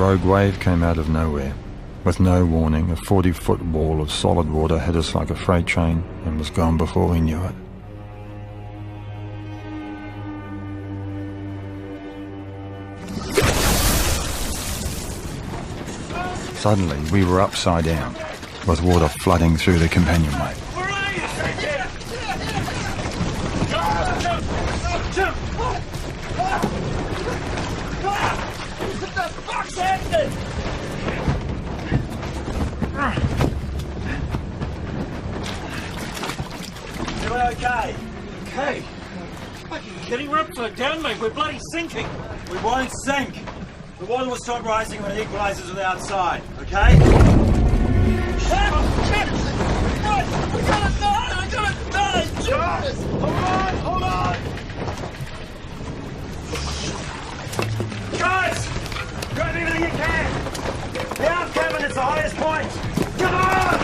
rogue wave came out of nowhere. With no warning, a 40-foot wall of solid water hit us like a freight train and was gone before we knew it. Suddenly, we were upside down, with water flooding through the companionway. Where are you? What the fuck's happening? You okay? Okay? Fucking kidding? We're upside down, mate. We're bloody sinking. We won't sink. The water will stop rising when it equalises with the outside, okay? Shit! What? We're gonna die! We're gonna die! Jesus! Hold on! Guys! Grab everything you can! The aft cabin is the highest point! Come on!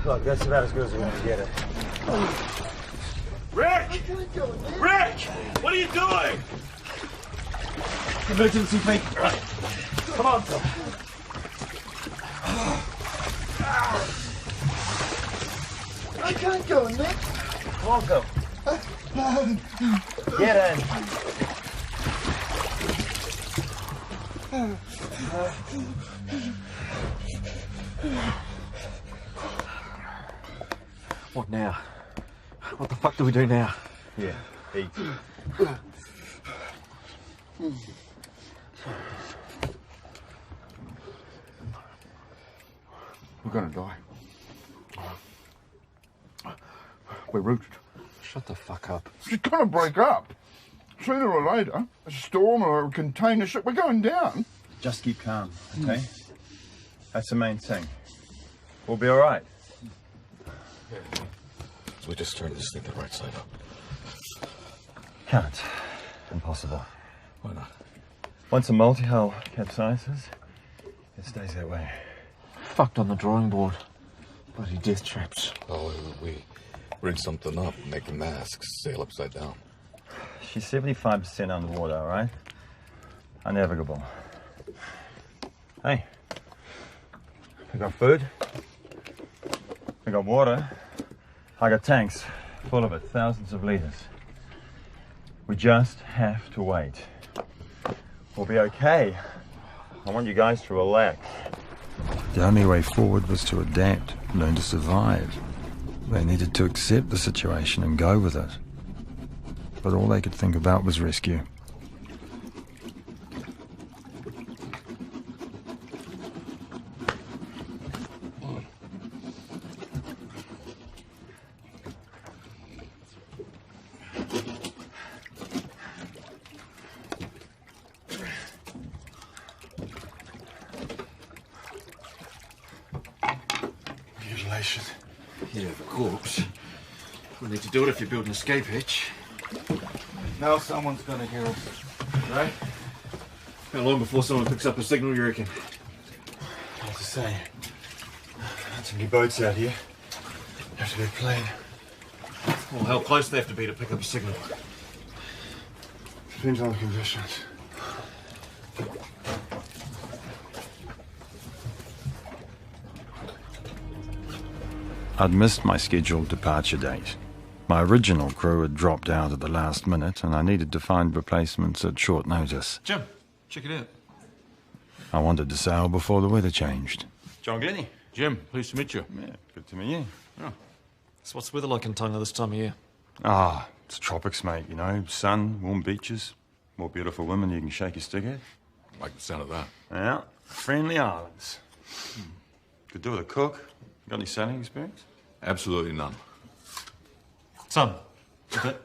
Look, that's about as good as we're going to get it. Rick! Rick! What are you doing? Emergency feet. Come on, Tom. I can't go, Nick. Come on, go. Get in. What now? What the fuck do we do now? Yeah, eat. We're gonna die. We're rooted. Shut the fuck up. She's gonna break up. Sooner or later, a storm or a container ship, we're going down. Just keep calm, okay? That's the main thing. We'll be all right. So we just turn this thing the right side up. Can't. Impossible. Why not? Once a multi-hull capsizes, it stays that way. Fucked on the drawing board. Bloody death traps. Oh, we rig something up, make the masks sail upside down. She's 75% underwater, all right? Unnavigable. Hey, we got food. We got water. I got tanks full of it, thousands of litres. We just have to wait. We'll be okay. I want you guys to relax. The only way forward was to adapt, learn to survive. They needed to accept the situation and go with it. But all they could think about was rescue. Mutilation. Yeah, the corpse. We need to do it if you build an escape hatch. Now someone's gonna hear us. Right? How long before someone picks up a signal, you reckon? As I say, not too many boats out here. Have to be a plane. Well, how close they have to be to pick up a signal? Depends on the conditions. I'd missed my scheduled departure date. My original crew had dropped out at the last minute and I needed to find replacements at short notice. Jim, check it out. I wanted to sail before the weather changed. John Glennie. Jim, pleased to meet you. Yeah, good to meet you. So what's the weather like in Tonga this time of year? Ah, it's tropics, mate, you know. Sun, warm beaches, more beautiful women you can shake your stick at. Like the sound of that. Yeah, friendly islands. Could do with a cook. Got any sailing experience? Absolutely none. Some. A bit.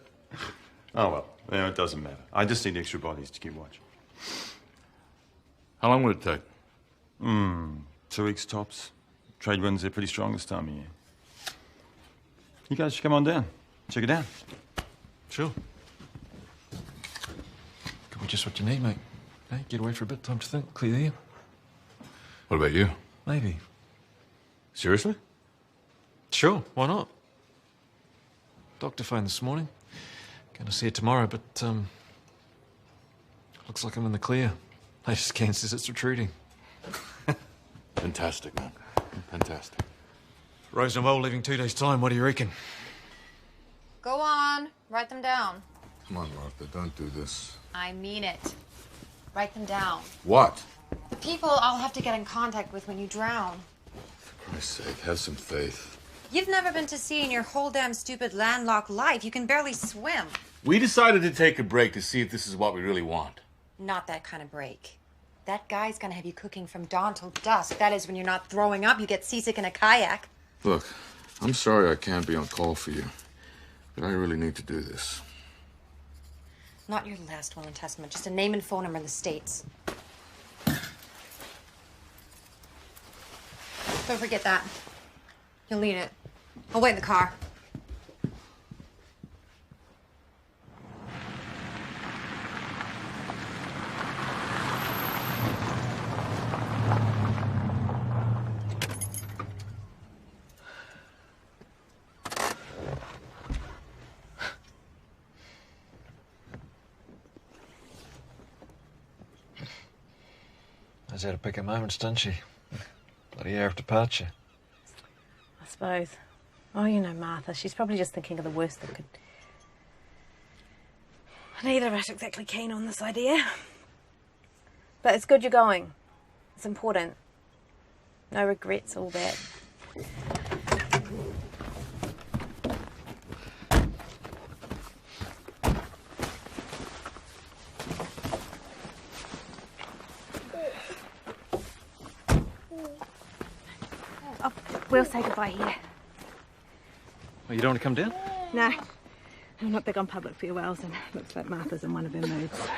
Oh, well, it doesn't matter. I just need extra bodies to keep watch. How long would it take? 2 weeks tops. Trade winds are pretty strong this time of year. You guys should come on down. Check it out. Sure. Could be just what you need, mate. Hey, get away for a bit, time to think, clear the air. What about you? Maybe. Seriously? Sure, why not? Doctor phoned this morning. Gonna see it tomorrow, but, looks like I'm in the clear. Latest scan says it's retreating. Fantastic, man. Fantastic. Rose and Well leaving 2 days' time, what do you reckon? Go on, write them down. Come on, Martha, don't do this. I mean it. Write them down. What? The people I'll have to get in contact with when you drown. For Christ's sake, have some faith. You've never been to sea in your whole damn stupid landlocked life. You can barely swim. We decided to take a break to see if this is what we really want. Not that kind of break. That guy's gonna have you cooking from dawn till dusk. That is when you're not throwing up, you get seasick in a kayak. Look, I'm sorry I can't be on call for you, but I really need to do this. Not your last will and testament, just a name and phone number in the States. Don't forget that. You'll need it. I'll wait in the car. Knows how to pick her moments, doesn't she? Bloody air of departure. I suppose. Oh, you know Martha. She's probably just thinking of the worst that could... Neither of us exactly keen on this idea. But it's good you're going. It's important. No regrets, all that. Oh, we'll say goodbye here. Oh, you don't want to come down? No. I'm not big on public farewells, and looks like Martha's in one of her moods, so...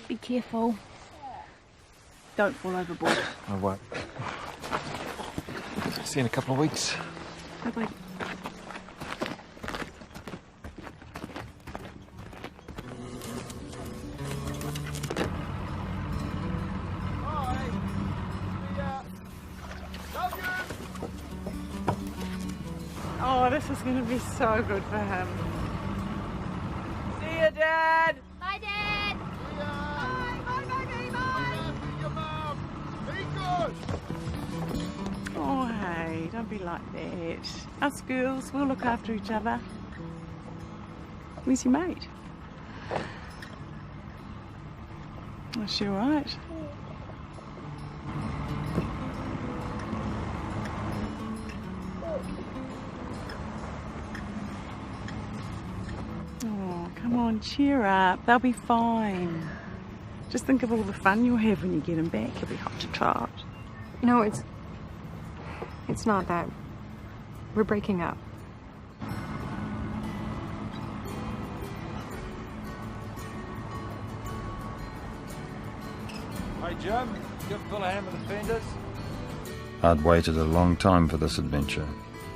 Be careful. Don't fall overboard. I won't. See you in a couple of weeks. Bye-bye. Oh, this is going to be so good for him. See you, Dad! Bye, Dad! Oh, hey, don't be like that. Us girls, we'll look after each other. Where's your mate? Is she all right? Oh, come on, cheer up. They'll be fine. Just think of all the fun you'll have when you get them back. You'll be hot to trot. No, it's not that. We're breaking up. Hey, Jim, give Phil a hand with the fenders. I'd waited a long time for this adventure.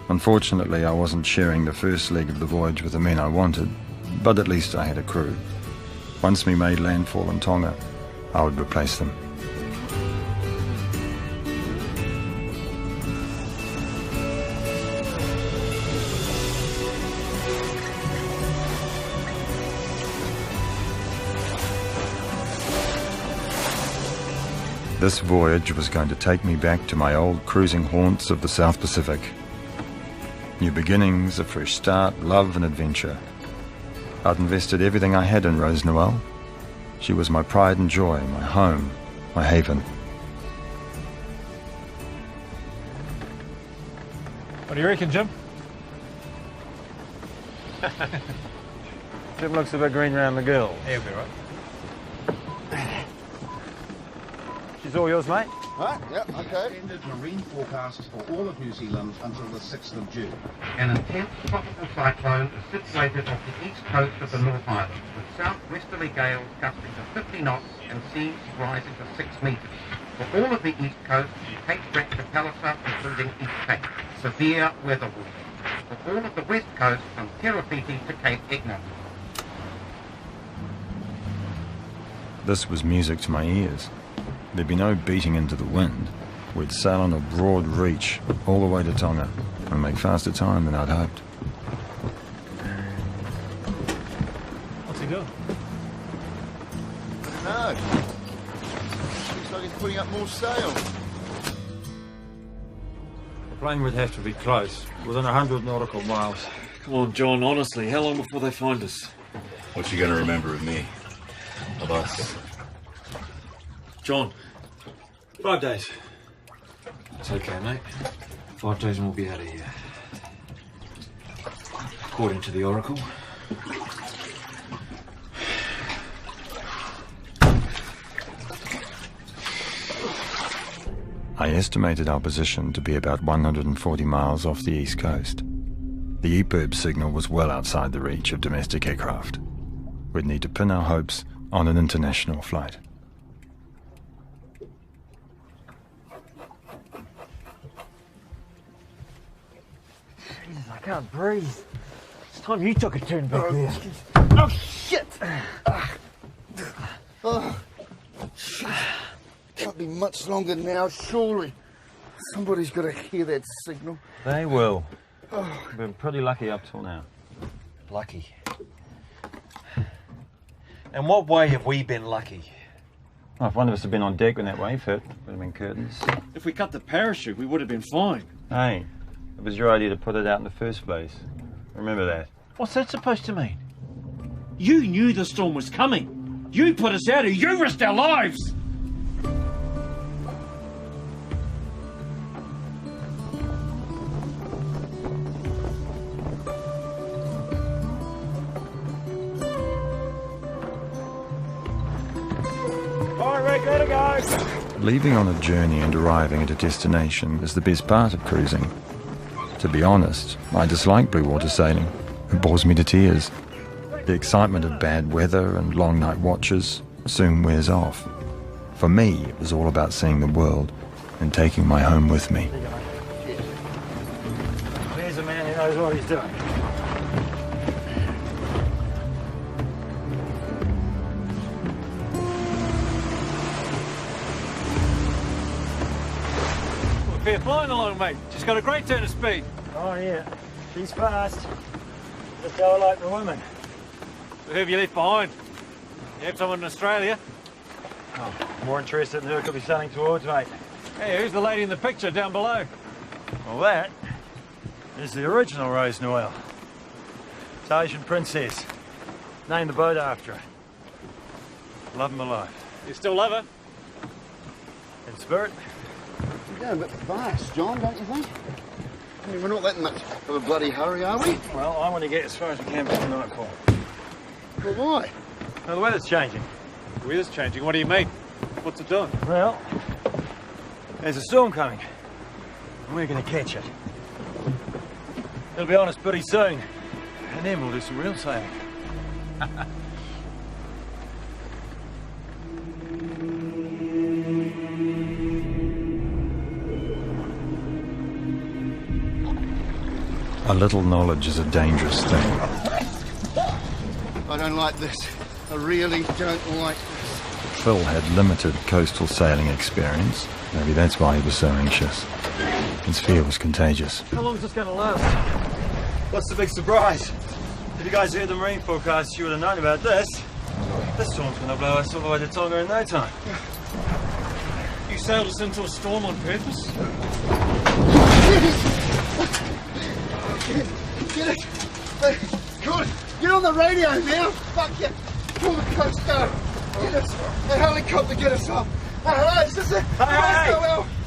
Unfortunately, I wasn't sharing the first leg of the voyage with the men I wanted, but at least I had a crew. Once we made landfall in Tonga, I would replace them. This voyage was going to take me back to my old cruising haunts of the South Pacific. New beginnings, a fresh start, love and adventure. I'd invested everything I had in Rose Noel. She was my pride and joy, my home, my haven. What do you reckon, Jim? Jim looks a bit green round the girl. He'll be right. She's all yours, mate. Right, yeah, okay. Extended marine forecasts for all of New Zealand until the 6th of June. An intense tropical cyclone is situated off the east coast of the North Island, with southwesterly gales gusting to 50 knots and seas rising to 6 metres. For all of the east coast, from Cape Breton to Palliser, including East Cape, severe weather warning. For all of the west coast, from Terrapiti to Cape Egmont. This was music to my ears. There'd be no beating into the wind. We'd sail on a broad reach all the way to Tonga and make faster time than I'd hoped. What's he doing? No. Looks like he's putting up more sail. The plane would have to be close, within 100 nautical miles. Come on, John, honestly, how long before they find us? What you gonna remember of me? Of us? John, 5 days. It's okay, mate. 5 days and we'll be out of here. According to the Oracle. I estimated our position to be about 140 miles off the east coast. The EPIRB signal was well outside the reach of domestic aircraft. We'd need to pin our hopes on an international flight. I can't breathe. It's time you took a turn back there. Oh, shit! Oh, shit. Can't be much longer now, surely. Somebody's got to hear that signal. They will. We've been pretty lucky up till now. Lucky. In what way have we been lucky? Well, if one of us had been on deck when that wave hit, would have been curtains. If we cut the parachute, we would have been fine. Hey, it was your idea to put it out in the first place. Remember that. What's that supposed to mean? You knew the storm was coming. You put us out here. You risked our lives. Gotta go. Leaving on a journey and arriving at a destination is the best part of cruising. To be honest, I dislike blue water sailing. It bores me to tears. The excitement of bad weather and long night watches soon wears off. For me, it was all about seeing the world and taking my home with me. There's a man who knows what he's doing. Fair flying along, mate. She's got a great turn of speed. Oh, yeah. She's fast. Just go like the women. So who have you left behind? You have someone in Australia? Oh, more interested in who it could be sailing towards, mate. Hey, who's the lady in the picture down below? Well, that is the original Rose Noel. It's Asian princess. Named the boat after her. Love 'em alive. You still love her? In spirit. You're going a bit fast, John, don't you think? I mean, we're not that much of a bloody hurry, are we? Well, I want to get as far as we can before nightfall. Well, why? Well, the weather's changing. The weather's changing. What do you mean? What's it doing? Well, there's a storm coming. And we're going to catch it. It'll be on us pretty soon. And then we'll do some real sailing. A little knowledge is a dangerous thing. I don't like this. I really don't like this. Phil had limited coastal sailing experience. Maybe that's why he was so anxious. His fear was contagious. How long is this going to last? What's the big surprise? If you guys heard the marine forecast, you would have known about this. This storm's going to blow us all the way to Tonga in no time. You sailed us into a storm on purpose? Get it! Good! Get on the radio now! Fuck you! Pull the coast down! Get us! A helicopter, get us up! Hello, is this it? Hey!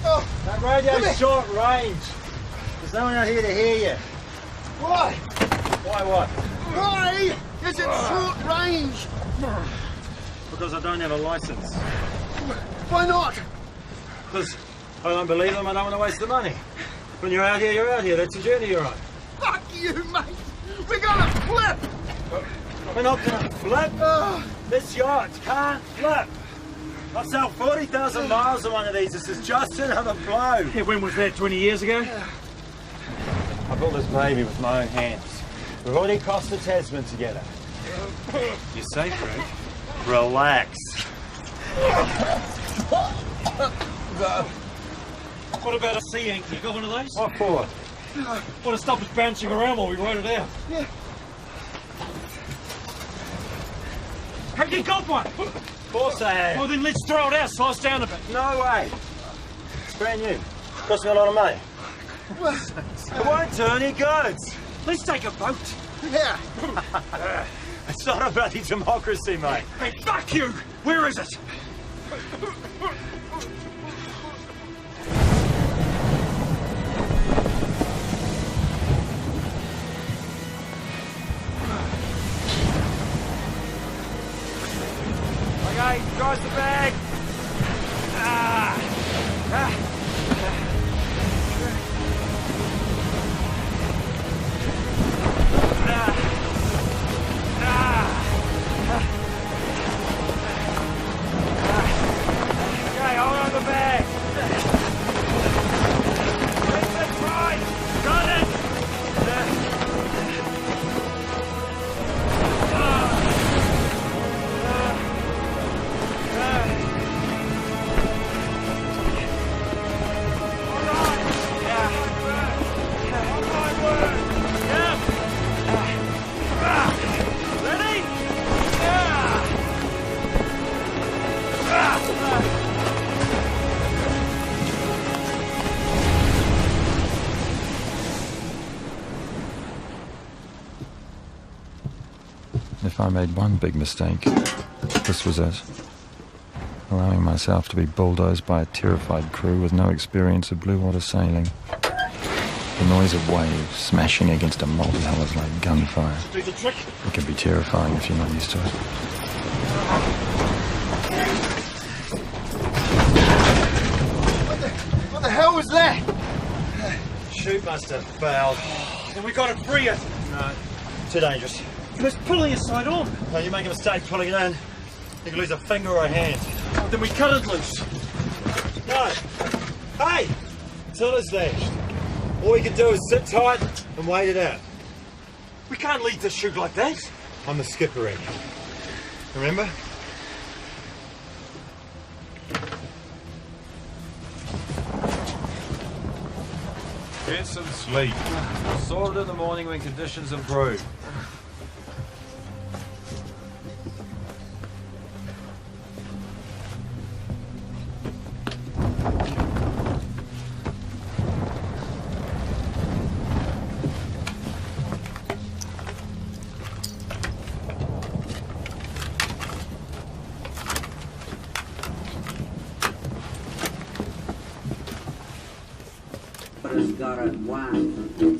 Oh. That radio's short range. There's no one out here to hear you. Why? Why what? Why is it short range? Because I don't have a license. Why not? Because I don't believe them, I don't want to waste the money. When you're out here, you're out here. That's a journey you're on. Fuck you, mate! We're gonna flip! We're not gonna flip. This yacht can't flip. I've sailed 40,000 miles on one of these. This is just another blow. Yeah, when was that, 20 years ago? I built this baby with my own hands. We've already crossed the Tasman together. You're safe, Craig. Relax. What about a sea anchor? You got one of those? What for? Want to stop us bouncing around while we rode it out? Yeah. Have you got one? Of course I have. Well, then let's throw it out, slow us down a bit. No way. It's brand new. Cost me a lot of money. It won't do any good. Let's take a boat. Yeah. It's not a bloody democracy, mate. Hey, fuck you! Where is it? Okay, guys, the bag. Okay, hold on the bag. That's right. Got it. If I made one big mistake, this was it. Allowing myself to be bulldozed by a terrified crew with no experience of blue water sailing. The noise of waves smashing against a multi-hull is like gunfire. Do the trick. It can be terrifying if you're not used to it. What the hell was that? Chute must have failed. Then we got to free it. No, too dangerous. Let's pulling it side on. No, you make a mistake pulling it in. You can lose a finger or a hand. Oh, then we cut it loose. No. Hey! Tilla's lashed. All we can do is sit tight and wait it out. We can't leave this chute like that. I'm the skipper, Rick. Remember? Get some sleep. Sorted in the morning when conditions improve.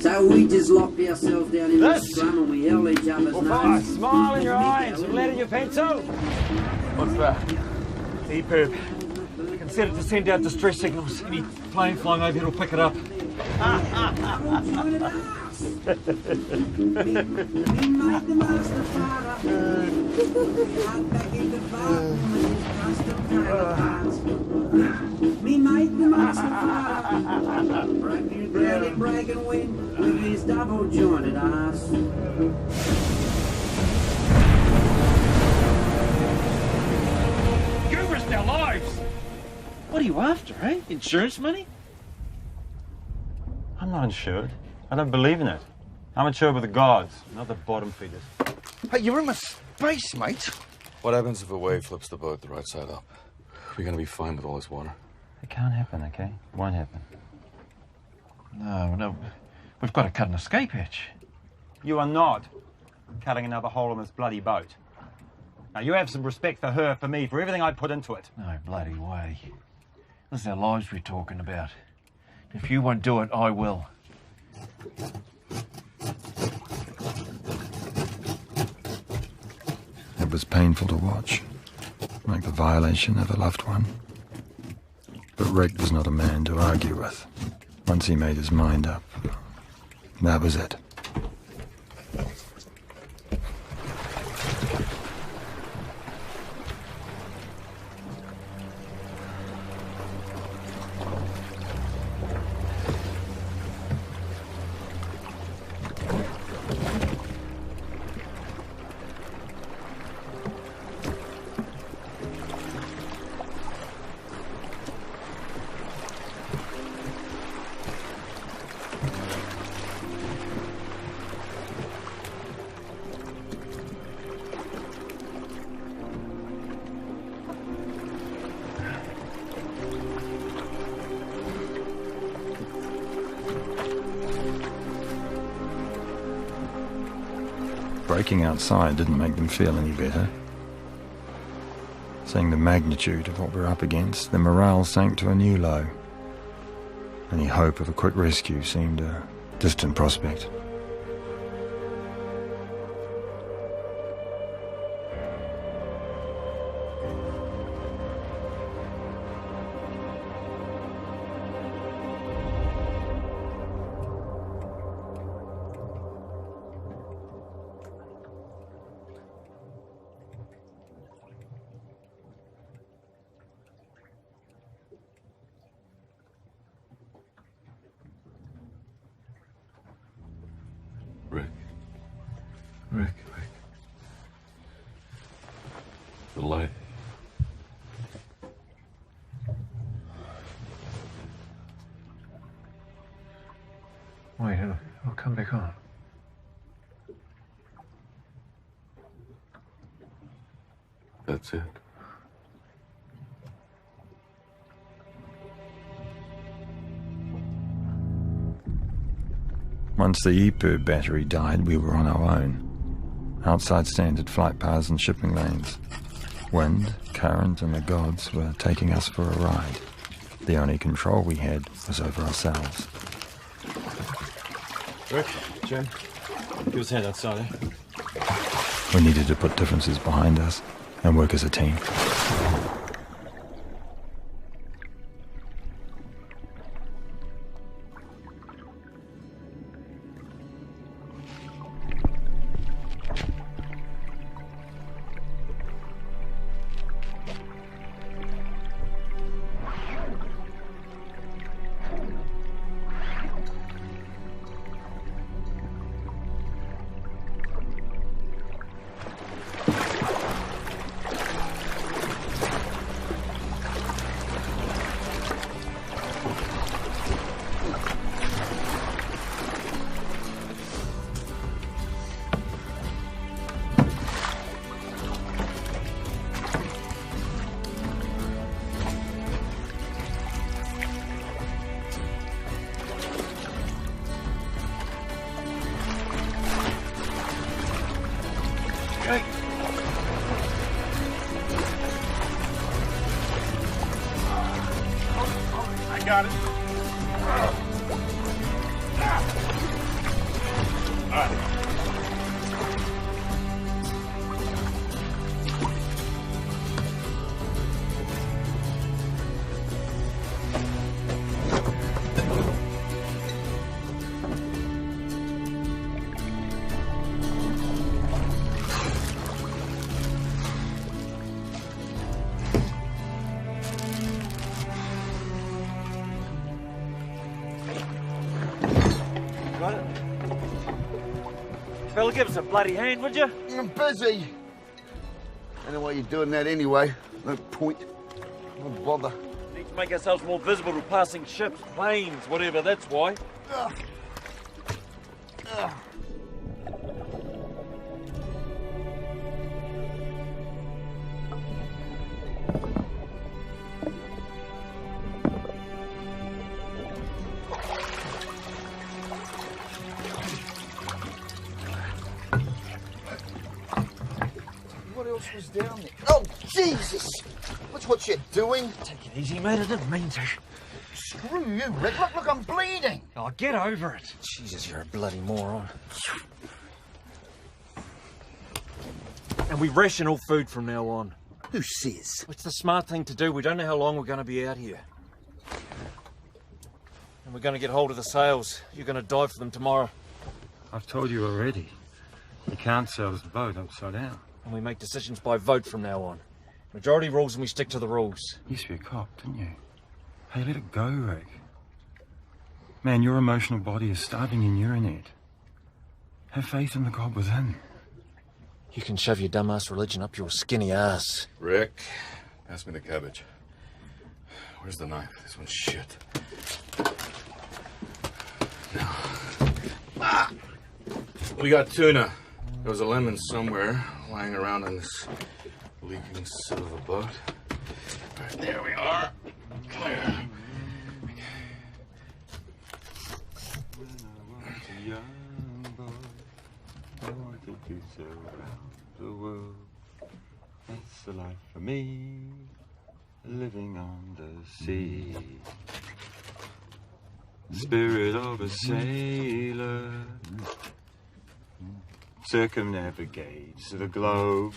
So we just locked ourselves down in the scrum and we held each other's noses. Smile in your eyes and lead in your pencil. What's that? E-perb. You can set it to send out distress signals. Any plane flying over here will pick it up. Me mate the master brag and win with his double jointed ass. You risked our lives. What are you after, eh? Insurance money? I'm not insured. I don't believe in it. I'm insured with the gods, not the bottom feeders. Hey, you're in my space, mate. What happens if a wave flips the boat the right side up? We're gonna be fine with all this water. It can't happen, okay? It won't happen. No. We've got to cut an escape hatch. You are not cutting another hole in this bloody boat. Now, you have some respect for her, for me, for everything I put into it. No bloody way. This is our lives we're talking about. If you won't do it, I will. It was painful to watch, like the violation of a loved one. But Rick was not a man to argue with. Once he made his mind up, that was it. Breaking outside didn't make them feel any better. Seeing the magnitude of what we're up against, their morale sank to a new low. Any hope of a quick rescue seemed a distant prospect. Rick. The light. Wait, it'll come back on. That's it. Once the EPIRB battery died, we were on our own. Outside standard flight paths and shipping lanes. Wind, current, and the gods were taking us for a ride. The only control we had was over ourselves. Rick, Jim, give us a hand outside, eh? We needed to put differences behind us and work as a team. Got it. All right. Fella, give us a bloody hand, would you? I'm busy. I know why you're doing that anyway. No point. No bother. Need to make ourselves more visible to passing ships, planes, whatever, that's why. Ugh. Ugh. What else was down there? Oh, Jesus! What's what you're doing? Take it easy, mate. I didn't mean to. Screw you, Rick. Look, I'm bleeding. Oh, get over it. Jesus, you're a bloody moron. And we ration all food from now on. Who says? It's the smart thing to do. We don't know how long we're going to be out here. And we're going to get hold of the sails. You're going to dive for them tomorrow. I've told you already. You can't sail the boat upside down. And we make decisions by vote from now on. Majority rules and we stick to the rules. You used to be a cop, didn't you? Hey, let it go, Rick. Man, your emotional body is starving in urinate. Have faith in the God within. You can shove your dumbass religion up your skinny ass. Rick, pass me the cabbage. Where's the knife? This one's shit. No. Ah! We got tuna. There was a lemon somewhere lying around on this leaking sill of a boat. All right, there we are. Clear. The world, that's the life for me, living on the sea. Spirit of a sailor circumnavigates the globe.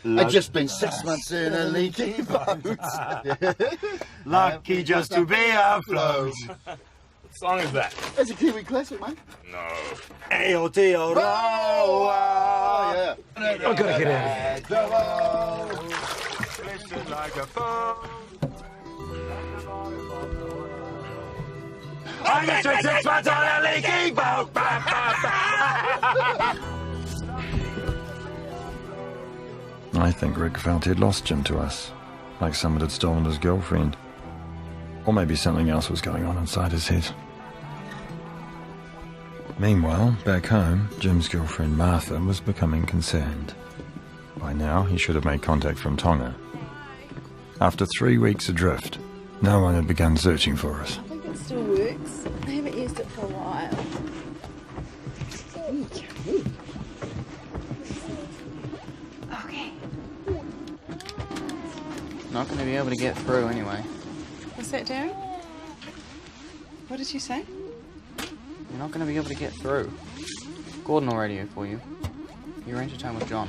I've just been 6 months in a leaky boat. Lucky just to be afloat. What song is that? It's a Kiwi classic, mate. No. Ayo-teo roa. Yeah. I've got to get out of here. Listen like a phone. I got 6 months on a leaky boat. I think Rick felt he'd lost Jim to us, like someone had stolen his girlfriend. Or maybe something else was going on inside his head. Meanwhile, back home, Jim's girlfriend Martha was becoming concerned. By now, he should have made contact from Tonga. After 3 weeks adrift, no one had begun searching for us. I think it still works. I haven't used it for a while. Okay. Not going to be able to get through anyway. What's that, Darren? What did you say? You're not going to be able to get through. Gordon will radio for you. You arrange a time with John.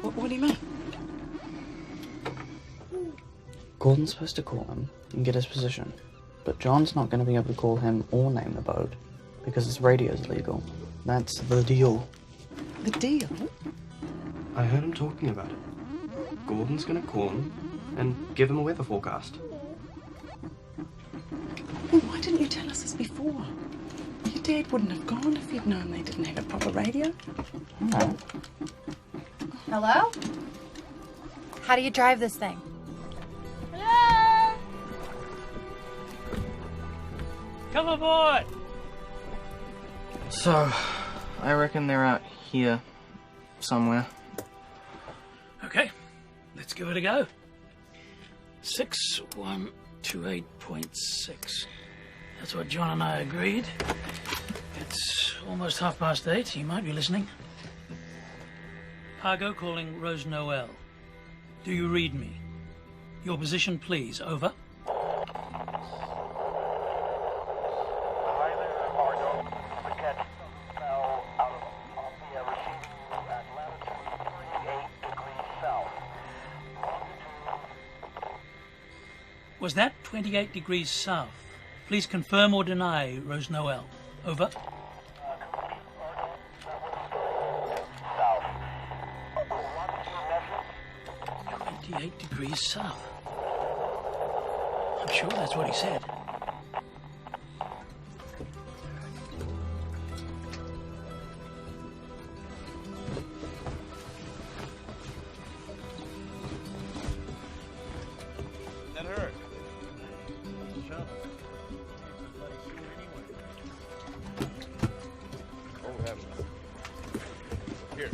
What do you mean? Gordon's supposed to call him and get his position, but John's not going to be able to call him or name the boat because his radio's illegal. That's the deal. The deal? I heard him talking about it. Gordon's going to call him and give him a weather forecast. Well, why didn't you tell us this before? Your dad wouldn't have gone if he'd known they didn't have a proper radio. Oh. Hello? How do you drive this thing? Hello? Come aboard! So, I reckon they're out here somewhere. Okay, let's give it a go. 6128.6. That's what John and I agreed. It's almost 8:30. You might be listening. Pargo calling Rose Noel. Do you read me? Your position, please. Over. Was that 28 degrees south? Please confirm or deny, Rose Noel. Over. 28 degrees south. I'm sure that's what he said. That hurt. Here.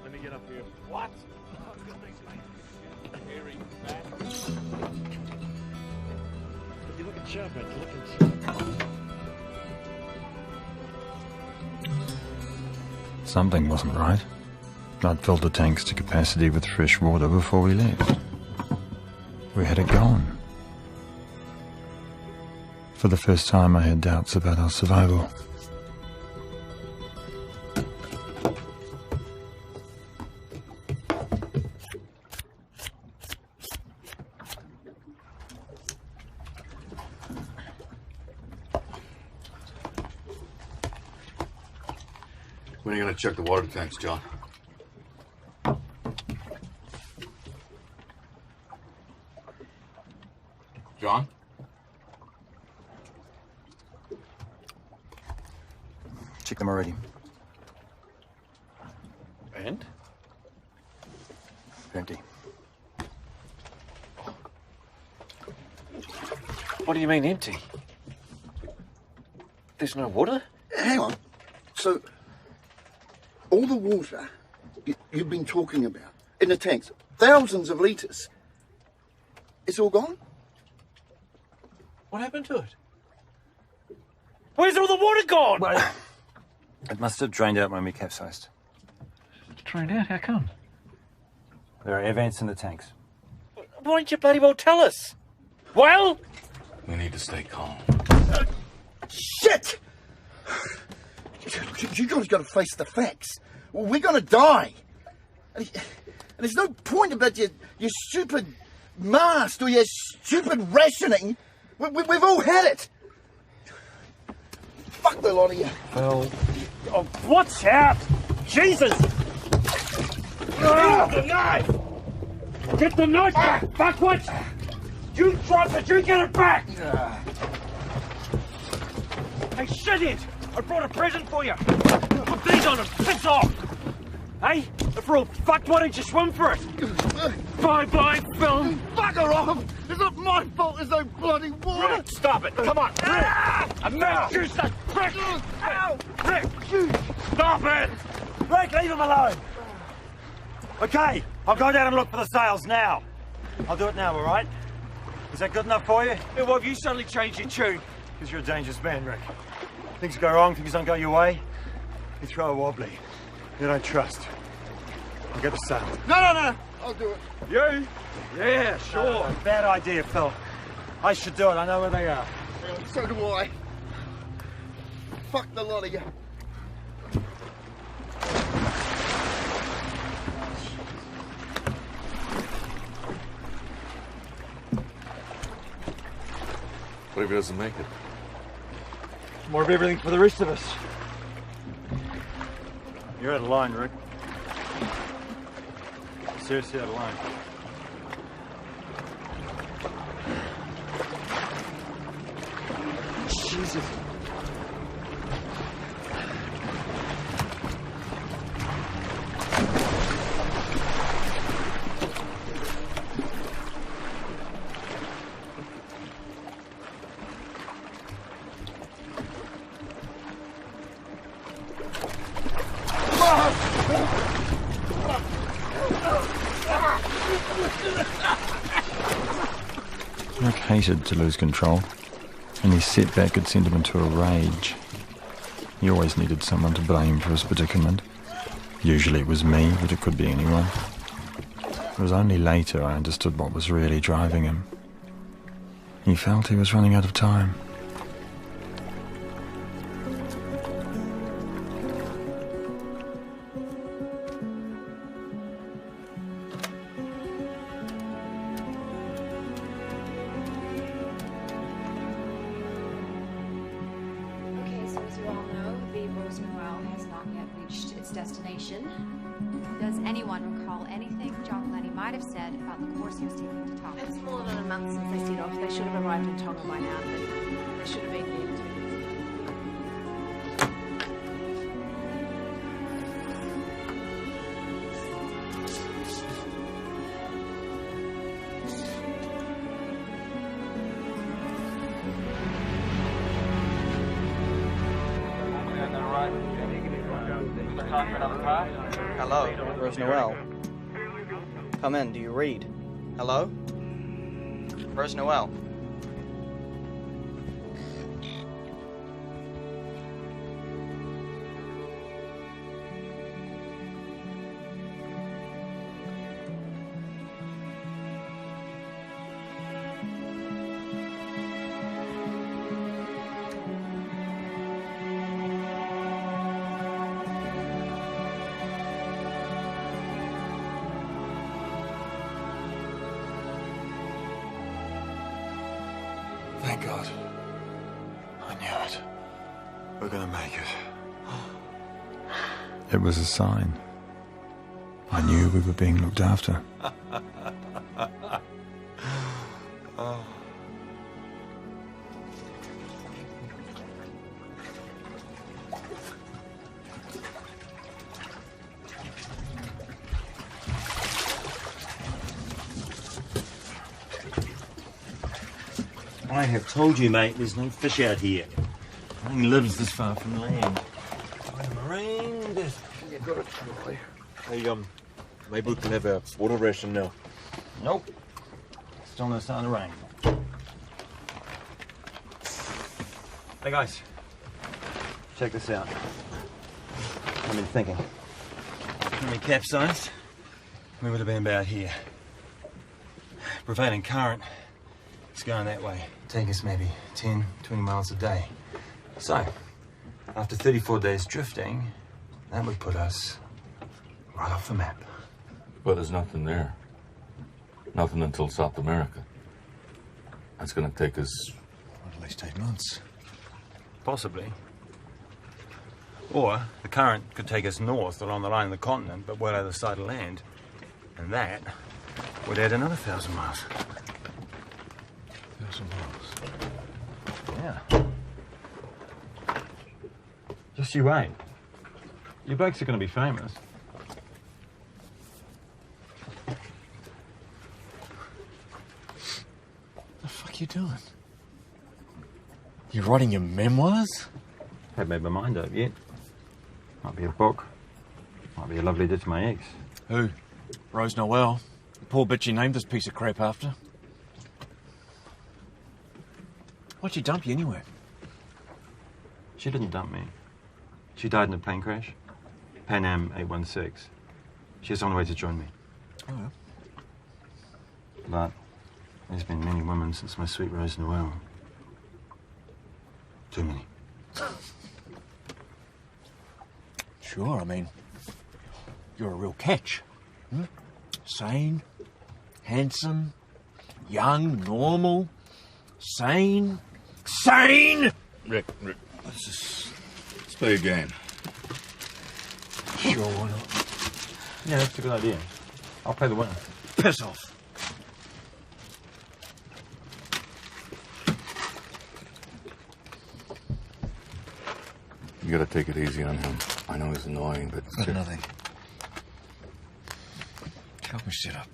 Let me get up here. What? Oh, good things, mate. Harry, back. You're looking sharp, man. You're looking sharp. Something wasn't right. I'd filled the tanks to capacity with fresh water before we left. Where had it gone? For the first time, I had doubts about our survival. When are you going to check the water tanks, John? John? Check them already. And? Empty. What do you mean empty? There's no water? Hang on. So, all the water you've been talking about in the tanks, thousands of litres, it's all gone? What happened to it? Where's all the water gone? Well, it must have drained out when we capsized. Drained out? How come? There are air vents in the tanks. Why didn't you bloody well tell us? Well? We need to stay calm. Shit! You guys got to face the facts. We're going to die. And there's no point about your stupid mast or your stupid rationing. We've all had it. Fuck the lot of you. Well... Oh, watch out! Jesus! Get the knife! Get the knife! Backwards! You drop it, you get it back! Hey, shit it! I brought a present for you! Put these on and piss off! Hey, if we're all fucked, why don't you swim for it? Bye-bye, film! Bugger off! It's not my fault there's no bloody water! Rick, stop it! Come on, Rick! A man juice that Rick! Ow! Rick! Stop it! Rick, leave him alone! Okay, I'll go down and look for the sails now. I'll do it now, all right? Is that good enough for you? Yeah, why have you suddenly changed your tune? Because you're a dangerous man, Rick. Things go wrong, things don't go your way. You throw a wobbly. You don't trust. I'll get the sail. No. I'll do it. You? Yeah, sure. Bad idea, Phil. I should do it. I know where they are. So do I. Fuck the lot of you. What if he doesn't make it? More of everything for the rest of us. You're out of line, Rick. Seriously out of line. Jesus. Rick hated to lose control, and his setback had sent him into a rage. He always needed someone to blame for his predicament. Usually it was me, but it could be anyone. It was only later I understood what was really driving him. He felt he was running out of time. Destination. Does anyone recall anything John Glennie might have said about the course he was taking to Tonga? It's more than a month since they set off. They should have arrived in Tonga by now, but they should have been there too. Hello, Rose Noel. Come in, do you read? Hello? Rose Noel. Thank God. I knew it. We're gonna make it. It was a sign. I knew we were being looked after. Oh. I have told you, mate, there's no fish out here. Nothing lives this far from land. I'm a marine. You've got it, boy. Hey, maybe we can have a water ration now. Nope. Still no sign of rain. Hey, guys. Check this out. I've been thinking. When we capsized, we would have been about here. Prevailing current is going that way. Take us maybe 10, 20 miles a day. So, after 34 days drifting, that would put us right off the map. But there's nothing there. Nothing until South America. That's gonna take us... at least 8 months. Possibly. Or the current could take us north along the line of the continent, but well over the side of land. And that would add another 1,000 miles. 1,000 miles? Yeah. Just you wait. You blokes are going to be famous. What the fuck are you doing? You writing your memoirs? Haven't made my mind up yet. Might be a book. Might be a love letter to my ex. Who? Rose Noel. The poor bitch you named this piece of crap after. Why'd she dump you anyway? She didn't dump me. She died in a plane crash. Pan Am 816. She's on the way to join me. Oh, yeah. But there's been many women since my sweet Rose Noel. Too many. Sure, I mean, you're a real catch. Hmm? Sane, handsome, young, normal, sane. Sane! Rick, let's play a game. Sure, why not? Yeah, that's a good idea. I'll play the winner. Piss off. You gotta take it easy on him. I know he's annoying, but... Got nothing. Help me sit up.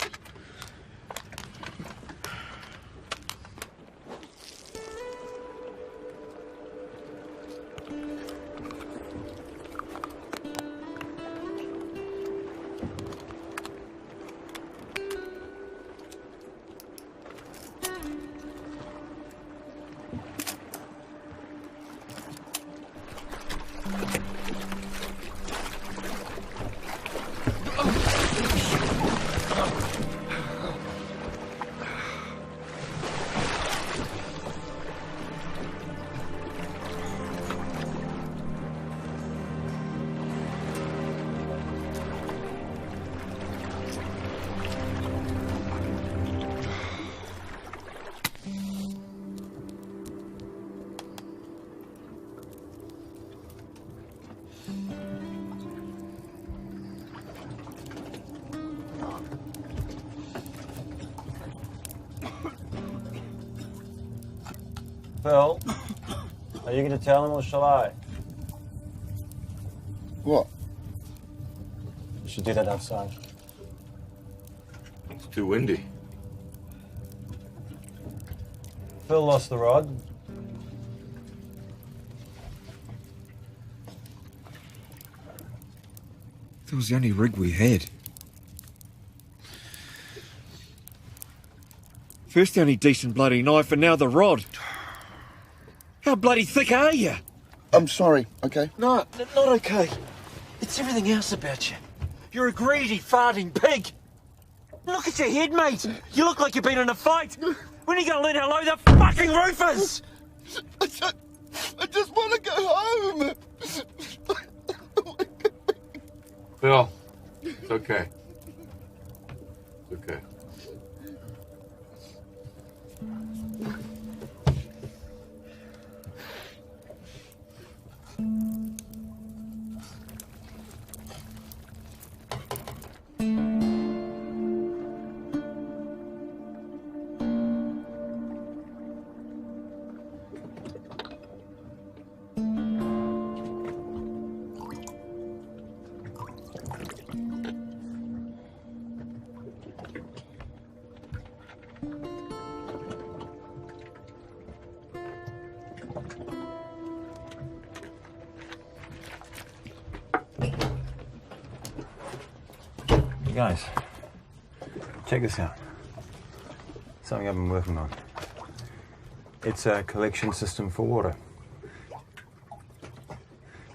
Phil, are you going to tell him or shall I? What? You should do that outside. It's too windy. Phil lost the rod. That was the only rig we had. First the only decent bloody knife and now the rod. How bloody thick are you? I'm sorry, okay? No, not okay. It's everything else about you. You're a greedy, farting pig. Look at your head, mate. You look like you've been in a fight. When are you going to learn how low the fucking roof is? I just want to go home. Phil, it's okay. It's okay. Guys, check this out. Something I've been working on. It's a collection system for water.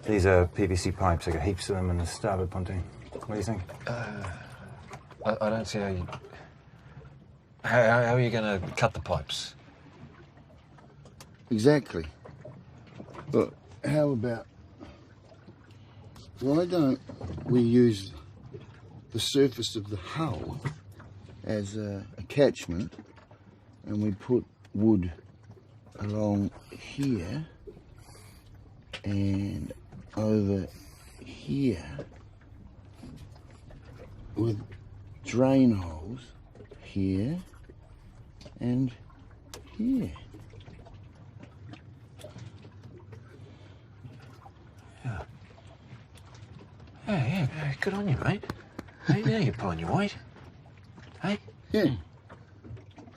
These are PVC pipes. I got heaps of them in the starboard pontoon. What do you think? I don't see how you... How are you going to cut the pipes? Exactly. Look, how about... Why don't we use the surface of the hull as a catchment, and we put wood along here and over here with drain holes here and here. Yeah, good on you, mate. Hey, now you're pulling your weight. Hey? Yeah.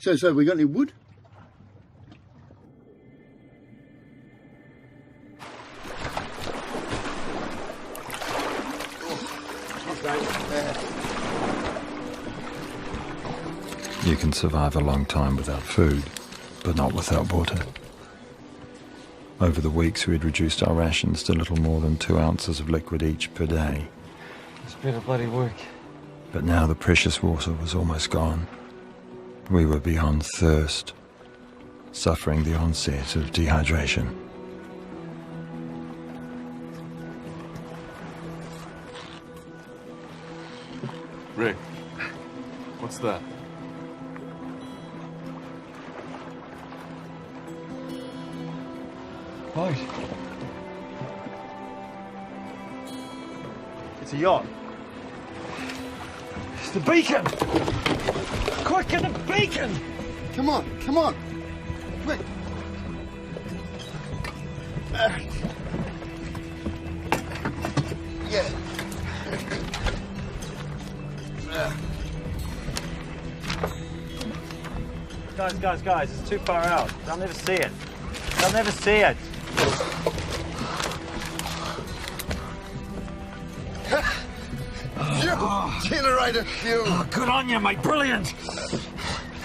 So we got any wood? You can survive a long time without food, but not without water. Over the weeks, we'd reduced our rations to little more than 2 ounces of liquid each per day. It's been a bloody work. But now the precious water was almost gone. We were beyond thirst, suffering the onset of dehydration. Rick, what's that? Boat. It's a yacht. It's the beacon! Quicker, the beacon! Come on, come on! Quick! Yeah. Guys, it's too far out. They'll never see it. They'll never see it. Fuel! Generator fuel! Oh, good on you, mate. Brilliant!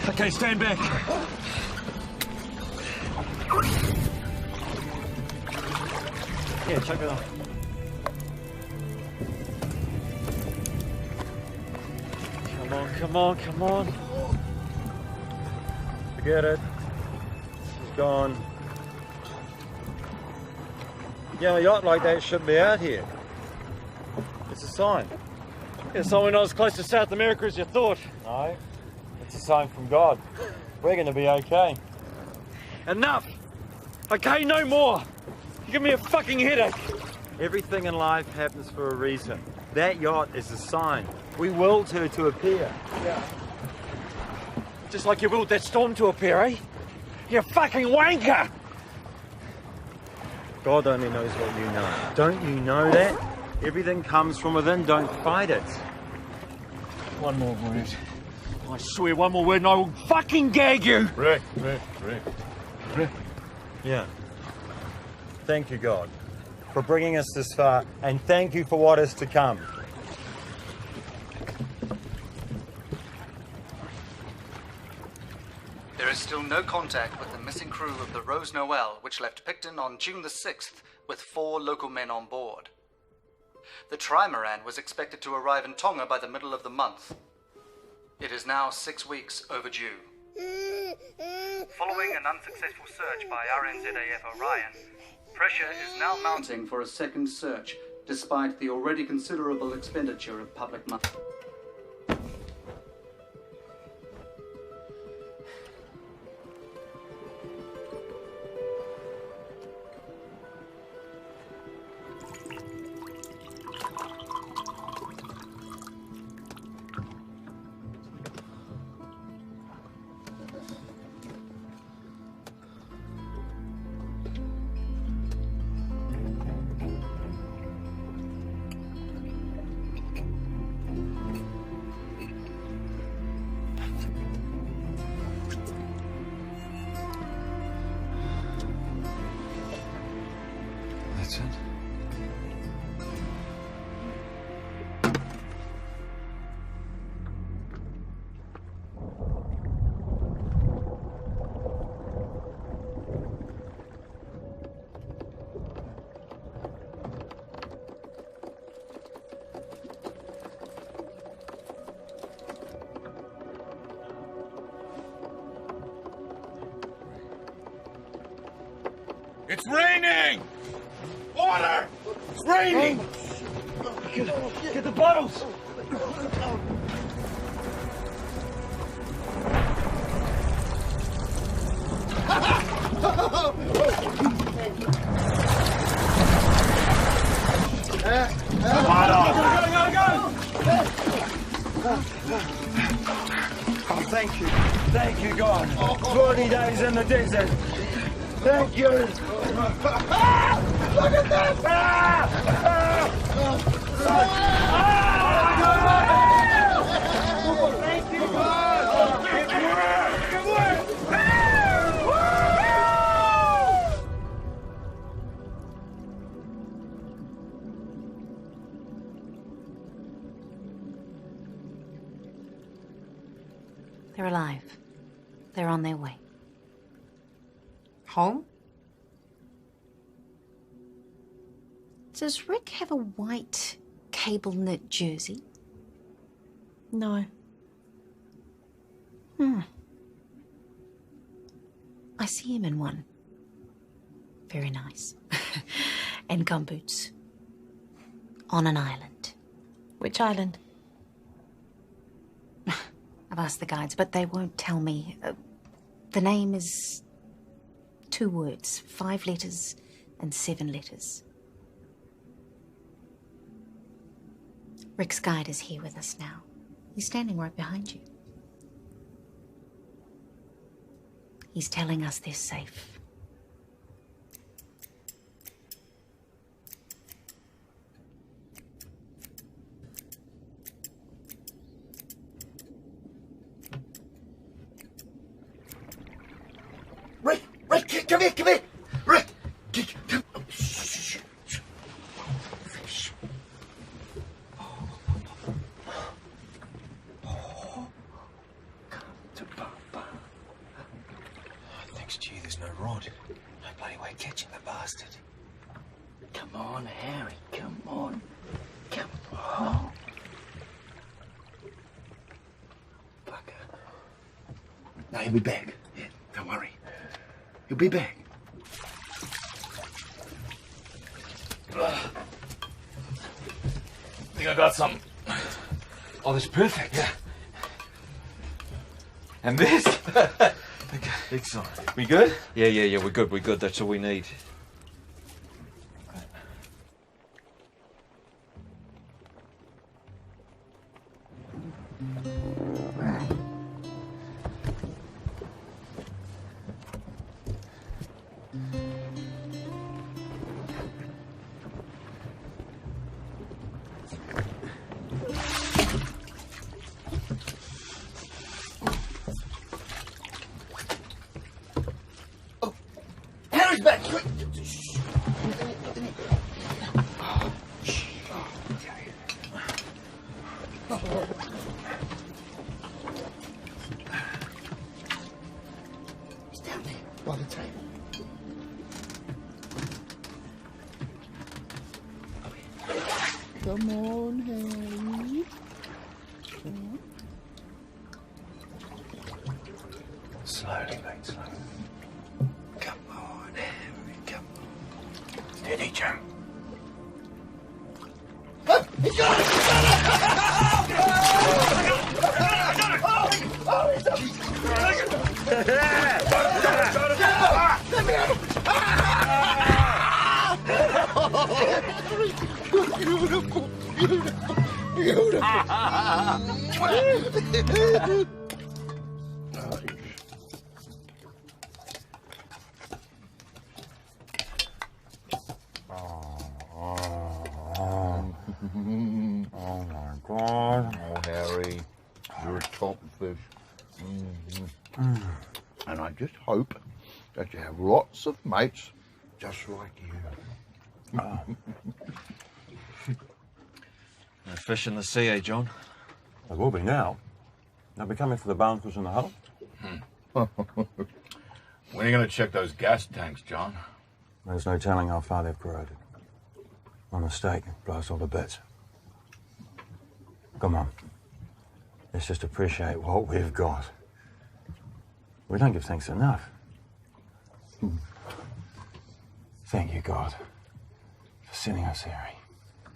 Okay, stand back. Yeah, chuck it on. Come on. Forget it. It's gone. Yeah, a yacht like that shouldn't be out here. It's a sign. Yeah, so we're not as close to South America as you thought. No, it's a sign from God. We're going to be okay. Enough! Okay, no more! You give me a fucking headache! Everything in life happens for a reason. That yacht is a sign. We willed her to appear. Yeah. Just like you willed that storm to appear, eh? You fucking wanker! God only knows what you know. Don't you know that? Everything comes from within. Don't fight it. One more word. I swear, one more word and I will fucking gag you! Rick. Yeah. Thank you, God, for bringing us this far, and thank you for what is to come. There is still no contact with the missing crew of the Rose Noel, which left Picton on June the 6th with 4 local men on board. The trimaran was expected to arrive in Tonga by the middle of the month. It is now 6 weeks overdue. Following an unsuccessful search by RNZAF Orion, pressure is now mounting for a second search, despite the already considerable expenditure of public money. It's raining! Water! It's raining! Get the bottles! Oh, thank you. Thank you, God. 40 days in the desert. Thank you. Look at this! Thank you, God. Good work. Good work. They're alive. They're on their way. Home? Does Rick have a white cable knit jersey? No. I see him in one. Very nice. And gumboots. On an island. Which island? I've asked the guides, but they won't tell me. The name is 2 words, 5 letters and 7 letters. Rick's guide is here with us now. He's standing right behind you. He's telling us they're safe. Rick, come here! Rick! Come. Thanks to you, there's no rod. No bloody way catching the bastard. Come on, Harry, come on. Come on. Bugger. No, he'll be back. Yeah, don't worry. He'll be back. I think I got something. Oh, that's perfect. Yeah. And this? Excellent. We good? Yeah, we're good. That's all we need. Harry's back! Quick! He's down there, by the table. Come on, Harry. Slowly, mate, slowly. Come on, Harry, come on. Steady, Jim. Oh, he's got it! Beautiful. Oh my God. Oh, Harry, you're a top fish. And I just hope that you have lots of mates just like you. No fish in the sea, eh, John? There will be now. They'll be coming for the barnacles in the hull. When are you going to check those gas tanks, John? There's no telling how far they've corroded. One mistake blows all the bits. Come on. Let's just appreciate what we've got. We don't give thanks enough. Thank you, God, for sending us Harry.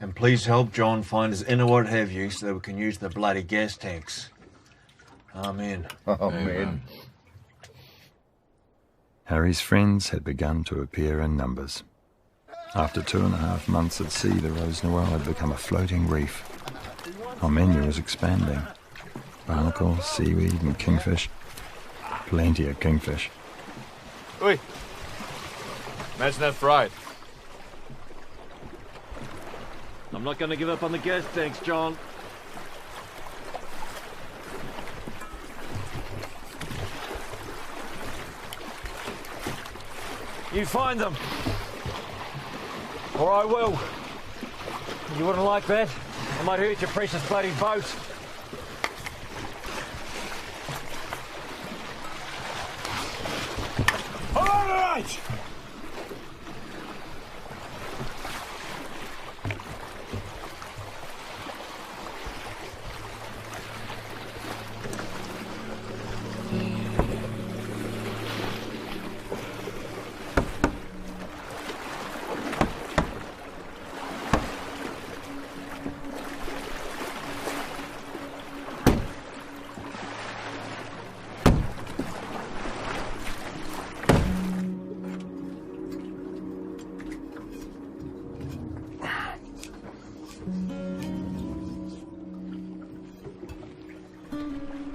And please help John find his inner what have you so that we can use the bloody gas tanks. Amen. Amen. Harry's friends had begun to appear in numbers. After 2.5 months at sea, the Rose Noel had become a floating reef. Our menu was expanding. Barnacles, seaweed and kingfish. Plenty of kingfish. Oi! Imagine that fried. I'm not going to give up on the gas tanks, John. You find them. Or I will. You wouldn't like that? I might hurt your precious bloody boat. All right!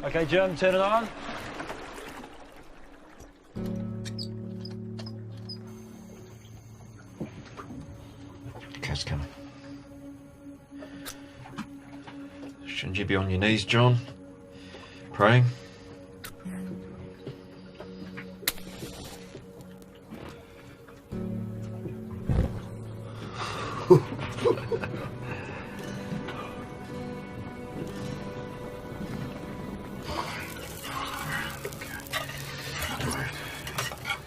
Okay, Jim, turn it on. Cat's coming. Shouldn't you be on your knees, John? Praying?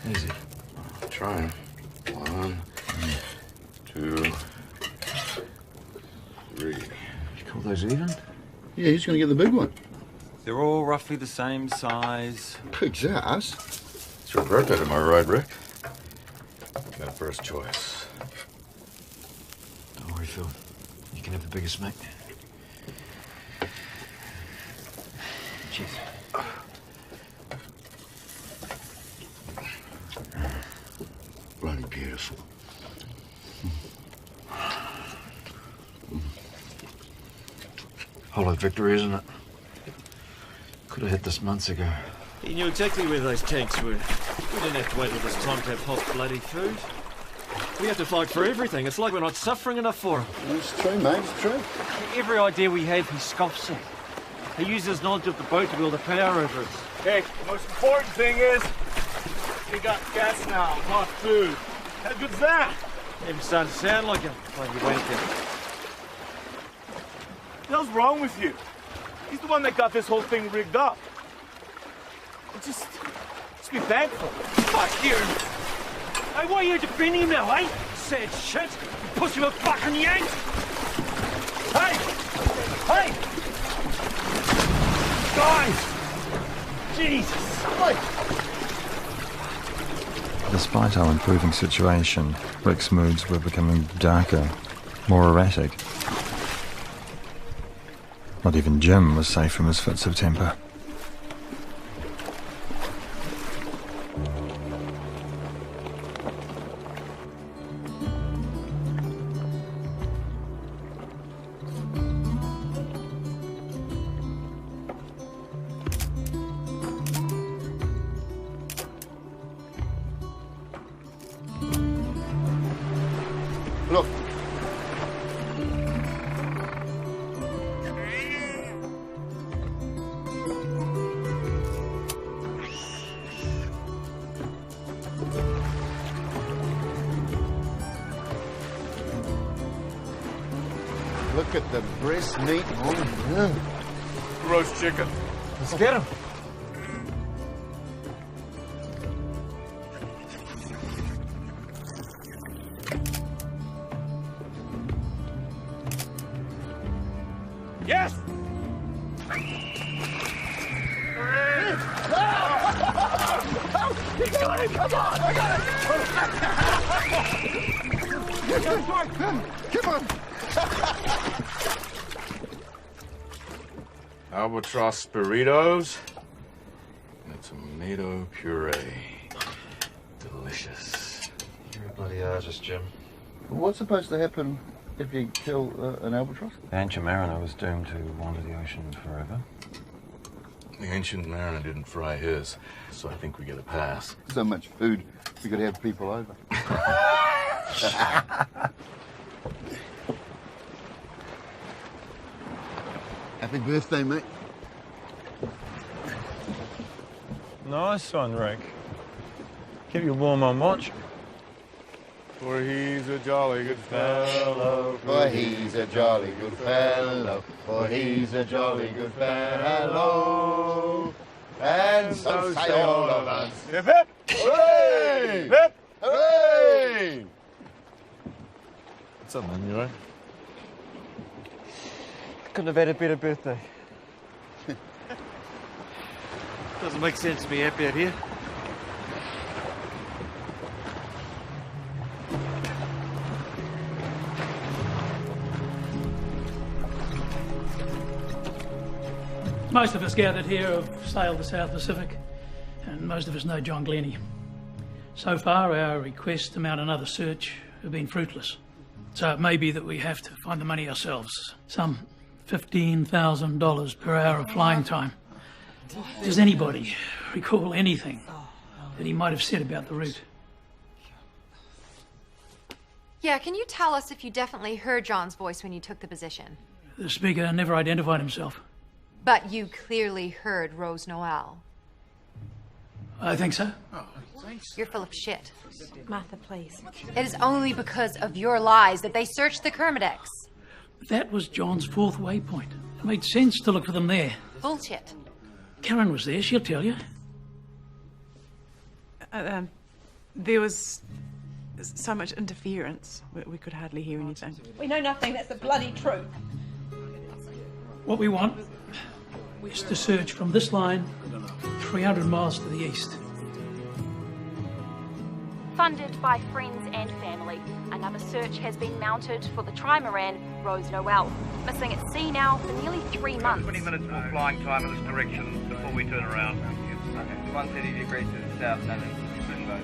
Easy. Trying. 1, 2, 3. You call those even? Yeah, who's going to get the big one? They're all roughly the same size. Pig's ass. It's your birthday, am I right, Rick? You got first choice. Don't worry, Phil. You can have the biggest, mate. Cheers. Bloody beautiful. Hollow victory, isn't it? Could have hit this months ago. He knew exactly where those tanks were. We didn't have to wait all this time to have hot bloody food. We have to fight for everything. It's like we're not suffering enough for him. It's true, mate, it's true. Every idea we have, he scoffs at. He uses his knowledge of the boat to build a power over us. Hey, the most important thing is we got gas now, not food. How good's that? Even starting to sound like him when you went there. What the hell's wrong with you? He's the one that got this whole thing rigged up. Just be thankful. Fuck you! Hey, why are you defending him now, eh? Sad shit! You pussy with fucking yanks! Hey! Hey! Guys! Jesus! Despite our improving situation, Rick's moods were becoming darker, more erratic. Not even Jim was safe from his fits of temper. Look. Look at the breast meat on him. Roast chicken. Let's get him. Yes! You got him! Come on! I got him! Come on! Albatross burritos and tomato puree. Delicious. You're a bloody artist, Jim. What's supposed to happen if you kill an albatross? The ancient mariner was doomed to wander the ocean forever. The ancient mariner didn't fry his, so I think we get a pass. So much food, we could have people over. Happy birthday, mate. Nice one, Rick. Keep you warm on watch. For he's a jolly good fellow. For he's a jolly good fellow. For he's a jolly good fellow. And so say all of us. Hip hip! Hooray! Hip! Hooray! What's up, man? You all right? Couldn't have had a better birthday. Doesn't make sense to be happy out here. Most of us gathered here have sailed the South Pacific, and most of us know John Glennie. So far, our requests to mount another search have been fruitless. So it may be that we have to find the money ourselves. Some $15,000 per hour of flying time. Does anybody recall anything that he might have said about the route? Yeah, can you tell us if you definitely heard John's voice when you took the position? The speaker never identified himself. But you clearly heard Rose Noel. I think so. You're full of shit. Martha, please. It is only because of your lies that they searched the Kermadex. That was John's fourth waypoint. It made sense to look for them there. Bullshit. Karen was there, she'll tell you. There was so much interference, we could hardly hear anything. We know nothing, that's the bloody truth. What we want is to search from this line 300 miles to the east. Funded by friends and family, another search has been mounted for the trimaran Rose Noel, missing at sea now for nearly 3 months. 20 minutes more flying time in this direction before we turn around. Okay. 130 degrees to the south, and then swim boat.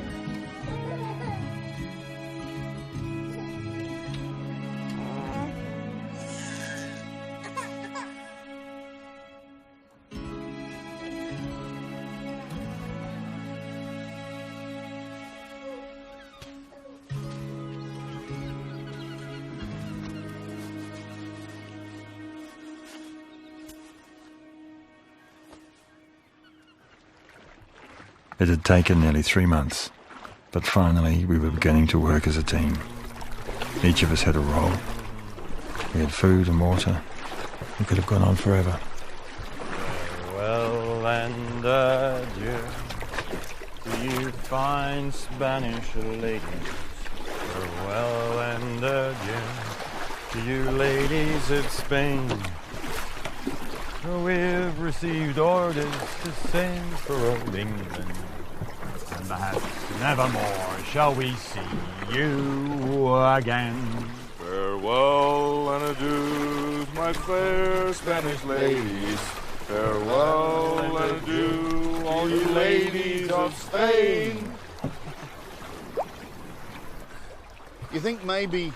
It had taken nearly 3 months, but finally we were beginning to work as a team. Each of us had a role. We had food and water. We could have gone on forever. Farewell and adieu to you fine Spanish ladies. Farewell and adieu to you ladies of Spain. We've received orders to sail for old England, and perhaps nevermore shall we see you again. Farewell and adieu, my fair Spanish ladies. Farewell and adieu, all you ladies of Spain. You think maybe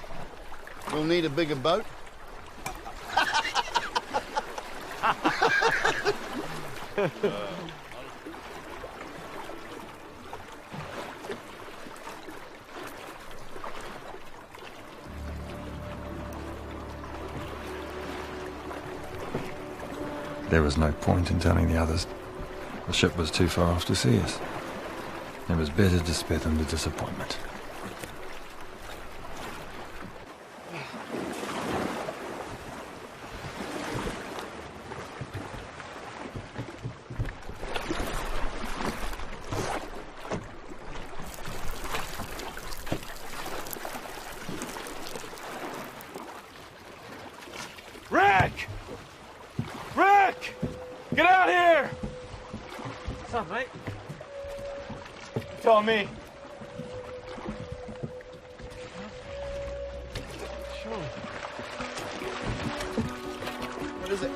we'll need a bigger boat? There was no point in telling the others. The ship was too far off to see us. It was better to spare them the disappointment. Rick! Rick! Get out here! What's up, mate? Tell me. is it?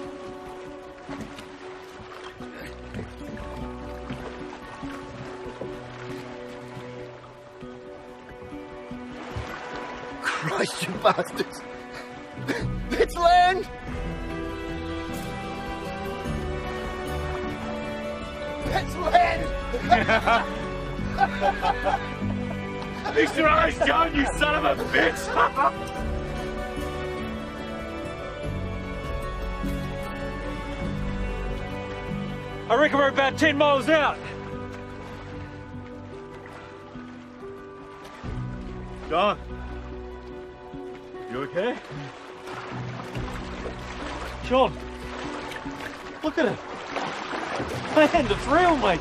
Christ, you bastards! Let's land! Let's land! Fix your eyes, John, you son of a bitch! I reckon we're about 10 miles out. John, you okay? John, look at it. Man, it's real, mate.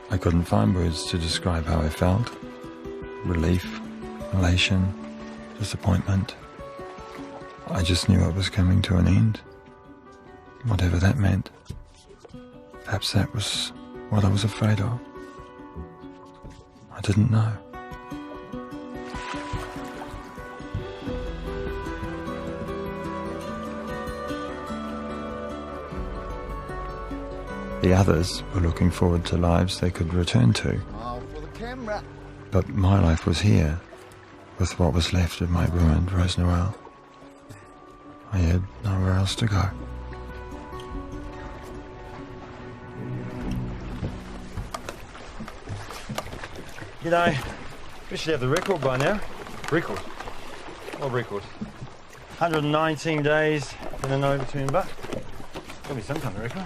I couldn't find words to describe how I felt. Relief, elation, disappointment. I just knew it was coming to an end. Whatever that meant. Perhaps that was what I was afraid of. I didn't know. The others were looking forward to lives they could return to. Oh, for the camera. But my life was here, with what was left of my ruined Rose Noel. I had nowhere else to go. G'day. We should have the record by now. Record? What record? 119 days in an overturned butt. Got me some kind of record.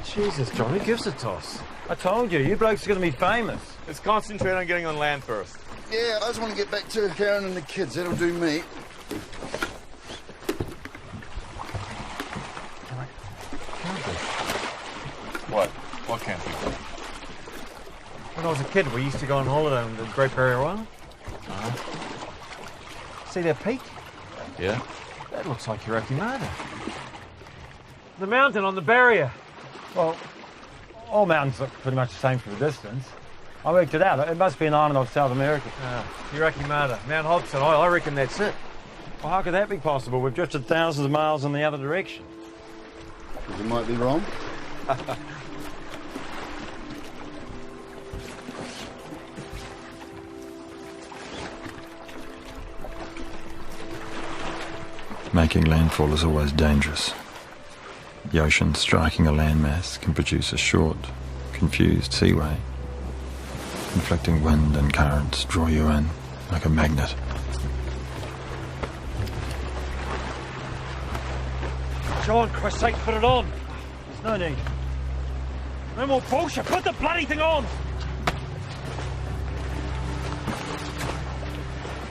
Jesus, John, who gives a toss? I told you, you blokes are going to be famous. Let's concentrate on getting on land first. Yeah, I just want to get back to Karen and the kids. That'll do me. What? What can't be? When I was a kid, we used to go on holiday on the Great Barrier Island. See that peak? Yeah? That looks like your Waimata. The mountain on the barrier. Well, all mountains look pretty much the same from a distance. I worked it out. It must be an island of South America. Your Waimata, Mount Hobson. I reckon that's it. Well, how could that be possible? We've drifted thousands of miles in the other direction. You might be wrong. Making landfall is always dangerous. The ocean striking a landmass can produce a short, confused seaway. Conflicting wind and currents draw you in like a magnet. John, Christ's sake, put it on. There's no need. No more bullshit. Put the bloody thing on.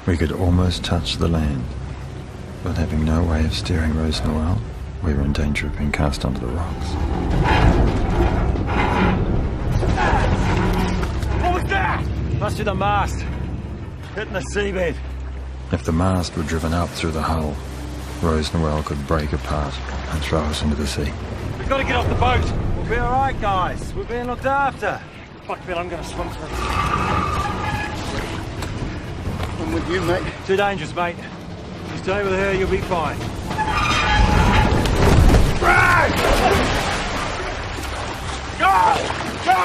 We could almost touch the land, but having no way of steering Rose Noel, we were in danger of being cast onto the rocks. What was that? Must be the mast. Hitting the seabed. If the mast were driven up through the hull, Rose Noel could break apart and throw us into the sea. We've got to get off the boat. We'll be all right, guys. We're being looked after. Fuck, Ben, I'm going to swim through. I'm with you, mate. Too dangerous, mate. You stay with her, you'll be fine. Brad! Go! Go!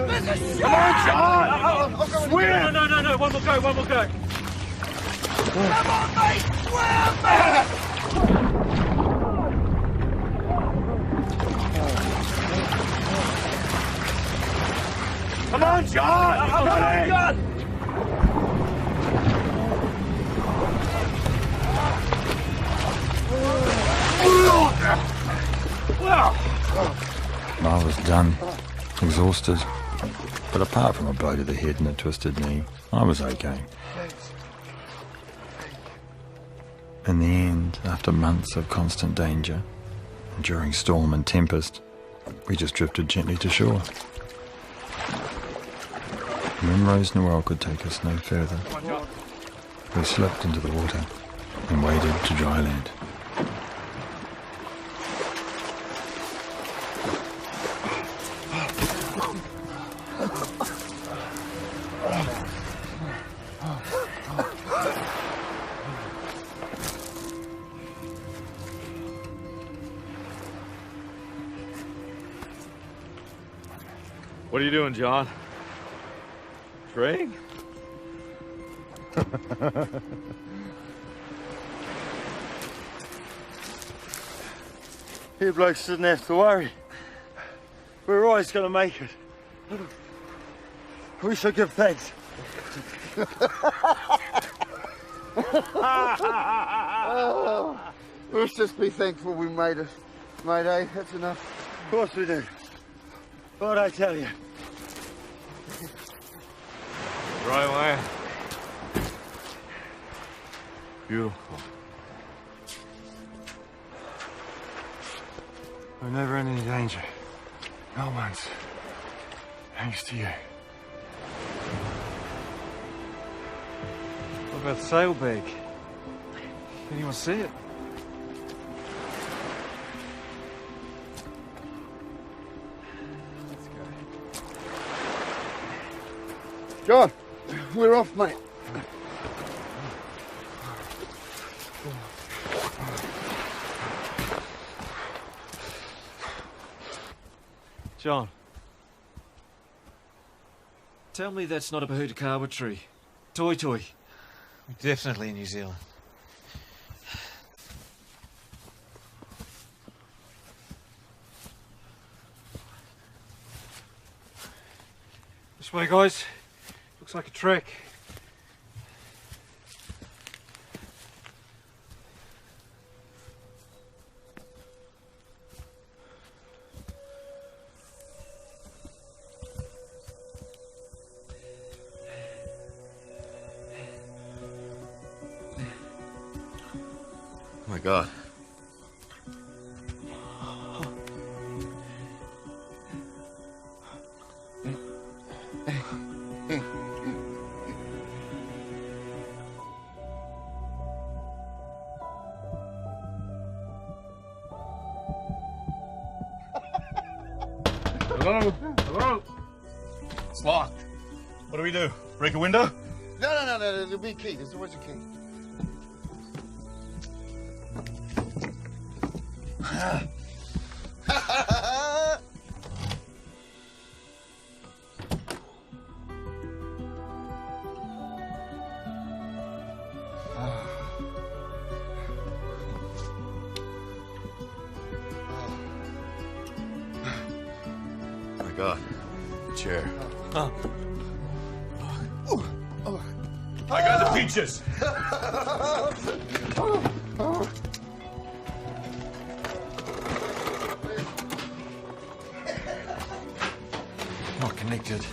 There's a shark! Come on, John! Swim! No, one more go. Come on, mate! Swim! Come on, John! Come on, John! I was done, exhausted, but apart from a blow to the head and a twisted knee, I was okay. In the end, after months of constant danger, enduring storm and tempest, we just drifted gently to shore. When Rose Noel could take us no further, we slipped into the water and waded to dry land. What are you doing, John? Praying? You blokes didn't have to worry. We're always going to make it. We should give thanks. Let's just be thankful we made it. Mate, eh? That's enough. Of course we do. What'd I tell you? Right away. Beautiful. We're never in any danger. No one's. Thanks to you. What about the sailbag? Can anyone see it? John, we're off, mate. John. Tell me that's not a Bahutakawa tree. Toi toi. Definitely in New Zealand. This way, guys. Looks like a trek. Oh my God. Hello? Hello? It's locked. What do we do? Break a window? No, there'll be a key. There's always a key. Oh my God. The chair. I got the peaches. Not connected.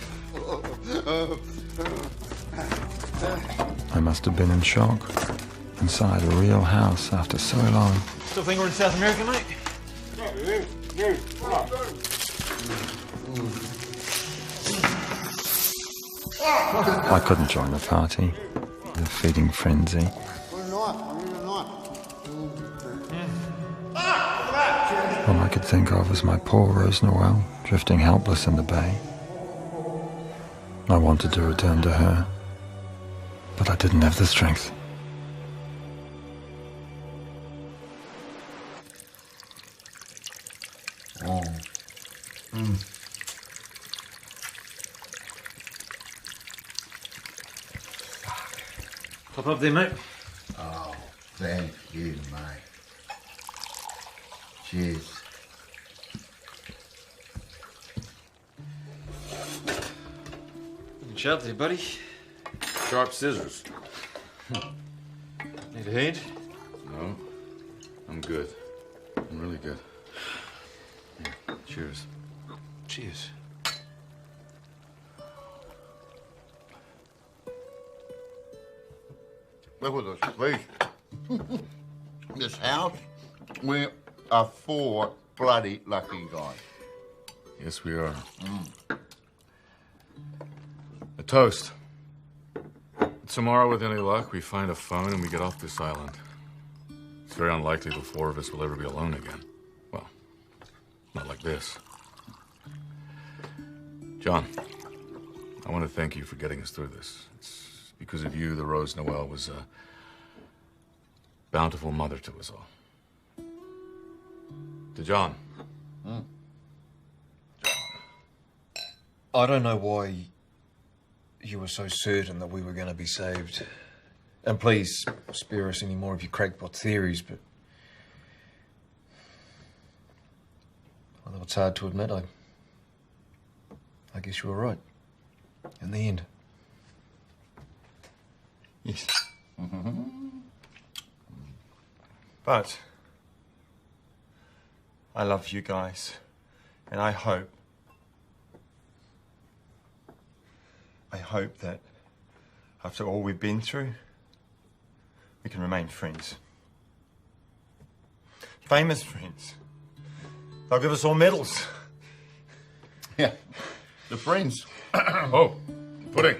I must have been in shock. Inside a real house after so long. Still think we're in South America, mate? I couldn't join the party. The feeding frenzy. All I could think of was my poor Rose Noel, drifting helpless in the bay. I wanted to return to her, but I didn't have the strength. Oh. Pop up there, mate. Oh, thank you, mate. Cheers. Looking sharp there, buddy. Sharp scissors. Need a hand? No. I'm good. I'm really good. Here, cheers. Cheers. Look at this place. This house, we are four bloody lucky guys. Yes, we are. A toast. Tomorrow, with any luck, we find a phone and we get off this island. It's very unlikely the four of us will ever be alone again. Well, not like this. John, I want to thank you for getting us through this. It's because of you the Rose Noel was a bountiful mother to us all. To John. I don't know why you were so certain that we were going to be saved. And please spare us any more of your crackpot theories, but although it's hard to admit, I guess you were right in the end. Yes. But I love you guys, and I hope that after all we've been through, we can remain friends. Famous friends. They'll give us all medals. Yeah, the friends. Oh, pudding.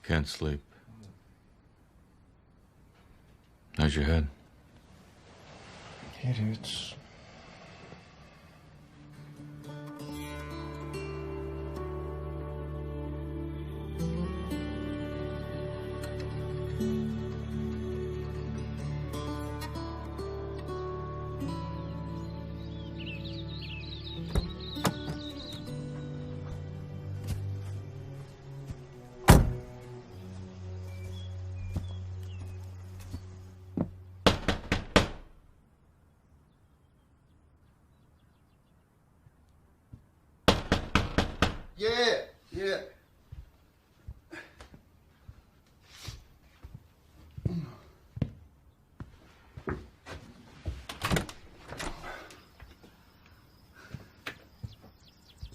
Can't sleep. How's your head? It hurts. Yeah.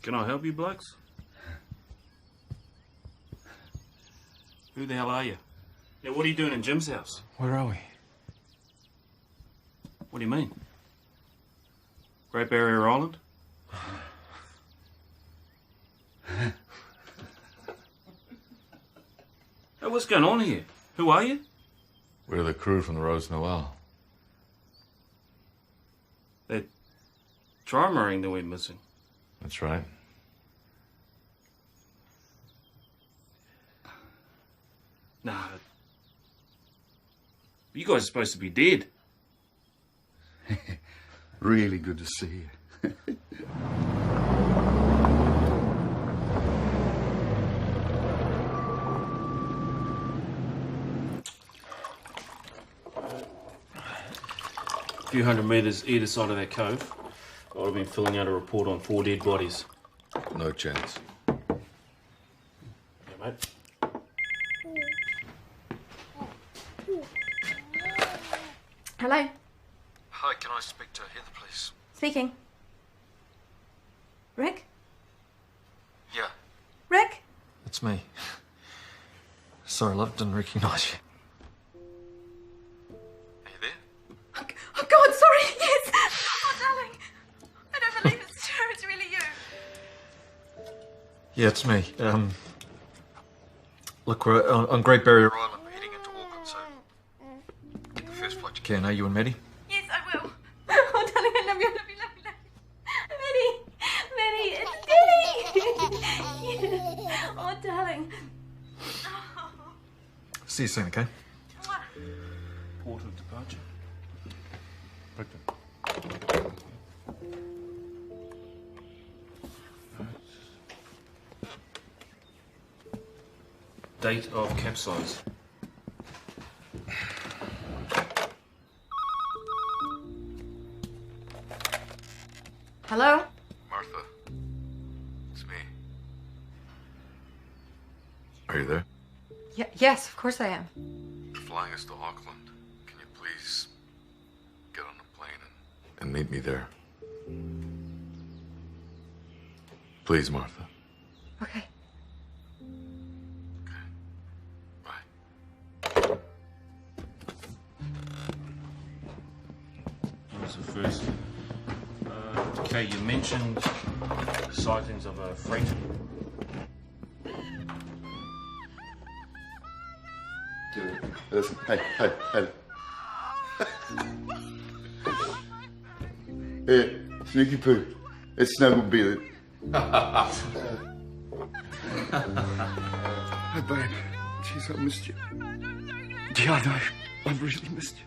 Can I help you, blokes? Who the hell are you? Yeah, what are you doing in Jim's house? Where are we? What do you mean? Great Barrier Island? Hey, what's going on here? Who are you? We're the crew from the Rose Noel. That trimarine that we're missing. That's right. Nah. You guys are supposed to be dead. Really good to see you. A few hundred metres either side of that cove, I would have been filling out a report on 4 dead bodies. No chance. Yeah, mate. Hello? Hi, can I speak to Heather, please? Speaking. Rick? Yeah, Rick? it's me. Sorry, love, didn't recognise you. Oh, God, sorry, yes! Oh, darling. I don't believe it's true. It's really you. Yeah, it's me. Look, we're on Great Barrier Island. We're heading into Auckland, so get the first flight you can, you and Maddie? Yes, I will. Oh, darling, I love you, I love you, love you, love you. Maddie! Maddie, it's Daddy! Yeah. Oh, darling. Oh. See you soon, okay? Port of departure. Date of capsize. Hello? Martha, it's me. Are you there? Yes, of course I am. You're flying us to Auckland. Can you please get on a plane and meet me there? Please, Martha. Okay. you mentioned sightings of a freighter. Listen, hey. Hey, Sneaky Poo, it's Snuggle Billy. Hey, babe. Jeez, I missed you. Yeah, I know. I've really missed you.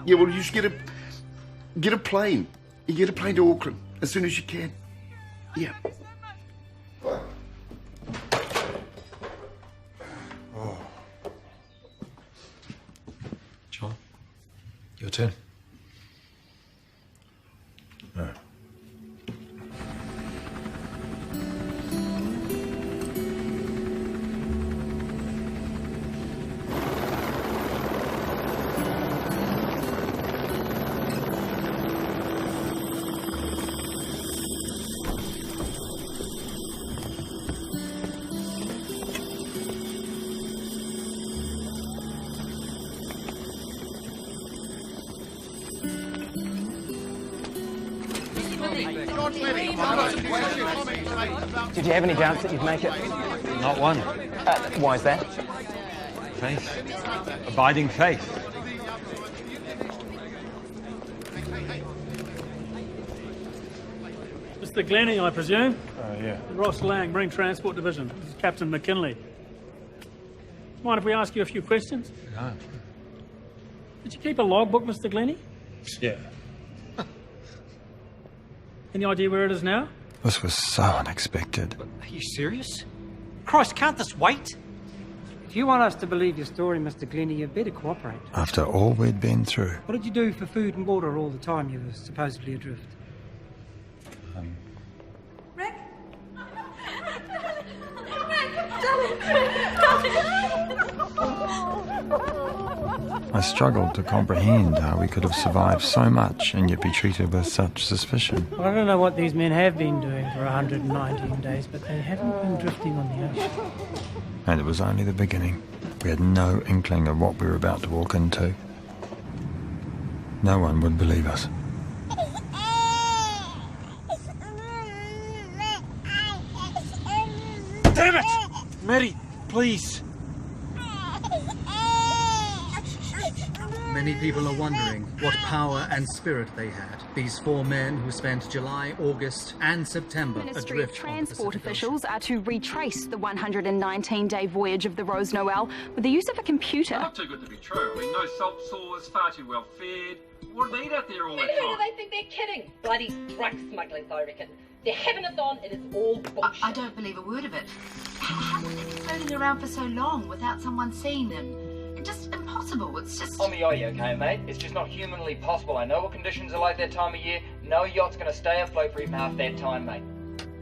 Yeah, well, you should get a plane. You get a plane to Auckland as soon as you can. Yeah. Bye. Oh. John, your turn. No. Did you have any doubts that you'd make it? Not one. Why is that? Faith. Abiding faith. Mr. Glennie, I presume? Yeah. Ross Lang, Marine Transport Division. This is Captain McKinley. Mind if we ask you a few questions? No. Did you keep a logbook, Mr. Glennie? Yeah. Any idea where it is now? This was so unexpected. Are you serious? Christ, can't this wait? If you want us to believe your story, Mr. Glennie, you better cooperate. After all we'd been through. What did you do for food and water all the time you were supposedly adrift? Rick? I struggled to comprehend how we could have survived so much and yet be treated with such suspicion. Well, I don't know what these men have been doing for 119 days, but they haven't been drifting on the ocean. And it was only the beginning. We had no inkling of what we were about to walk into. No one would believe us. Damn it! Mary, please. Many people are wondering what power and spirit they had. These four men who spent July, August and September Ministry of adrift Transport officials are to retrace the 119-day voyage of the Rose Noel with the use of a computer. Not too good to be true. I mean, no salt sores, far too well fed. What do they eat out there all that And who do time? they think they're kidding? Bloody drug smugglers, I reckon. They're having it on, and it's all bullshit. I don't believe a word of it. How could they be floating around for so long without someone seeing them? It's just impossible. It's just... On the eye, okay, mate? It's just not humanly possible. I know what conditions are like that time of year. No yacht's going to stay afloat for even half that time, mate.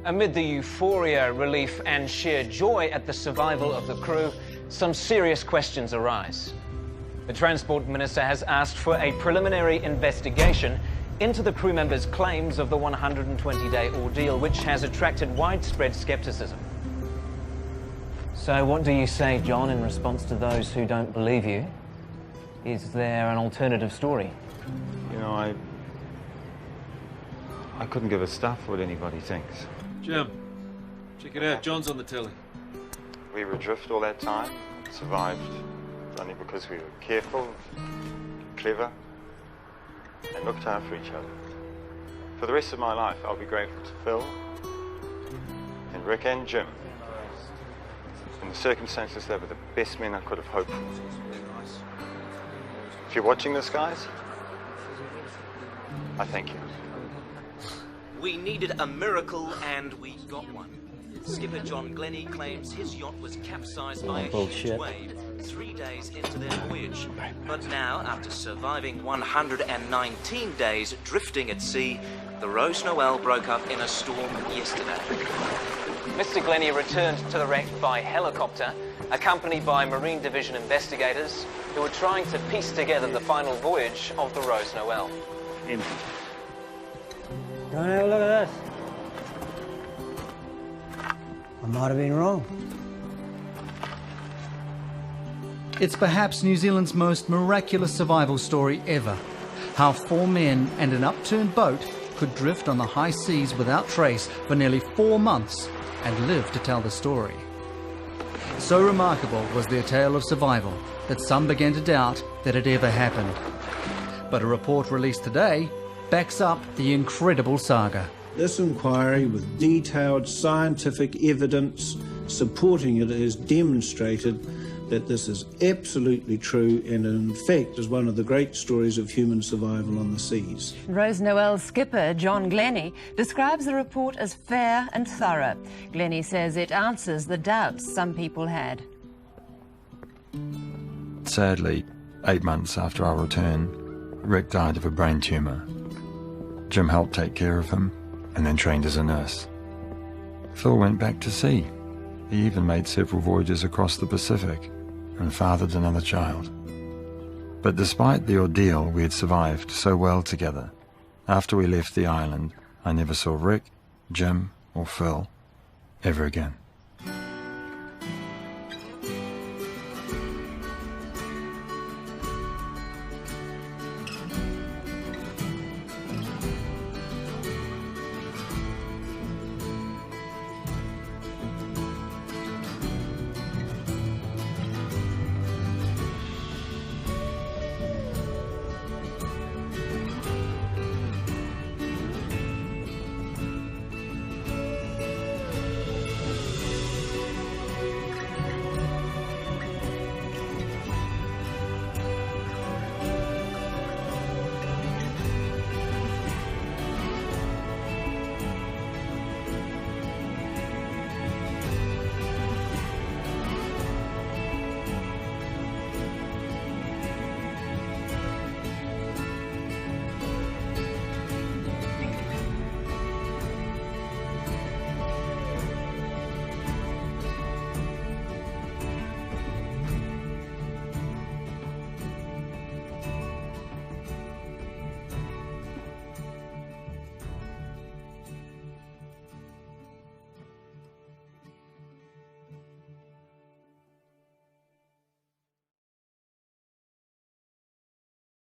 Amid the euphoria, relief and sheer joy at the survival of the crew, some serious questions arise. The Transport Minister has asked for a preliminary investigation into the crew members' claims of the 120-day ordeal, which has attracted widespread skepticism. So what do you say, John, in response to those who don't believe you? Is there an alternative story? You know, I couldn't give a stuff what anybody thinks. Jim, check it out. John's on the telly. We were adrift all that time, survived only because we were careful, clever, and looked out for each other. For the rest of my life, I'll be grateful to Phil, and Rick and Jim. In the circumstances, they were the best men I could have hoped for. If you're watching this, guys, I thank you. We needed a miracle, and we got one. Skipper John Glennie claims his yacht was capsized by a huge wave 3 days into their voyage. But now, after surviving 119 days drifting at sea, the Rose Noel broke up in a storm yesterday. Mr. Glennie returned to the wreck by helicopter, accompanied by Marine Division investigators who were trying to piece together the final voyage of the Rose Noel. Don't have a look at this. I might have been wrong. It's perhaps New Zealand's most miraculous survival story ever. How four men and an upturned boat could drift on the high seas without trace for nearly 4 months and live to tell the story. So remarkable was their tale of survival that some began to doubt that it ever happened. But a report released today backs up the incredible saga. This inquiry, with detailed scientific evidence supporting it, has demonstrated that this is absolutely true and in fact is one of the great stories of human survival on the seas. Rose Noel's skipper, John Glennie, describes the report as fair and thorough. Glennie says it answers the doubts some people had. Sadly, 8 months after our return, Rick died of a brain tumour. Jim helped take care of him and then trained as a nurse. Phil went back to sea. He even made several voyages across the Pacific and fathered another child. But despite the ordeal, we had survived so well together. After we left the island, I never saw Rick, Jim, or Phil ever again.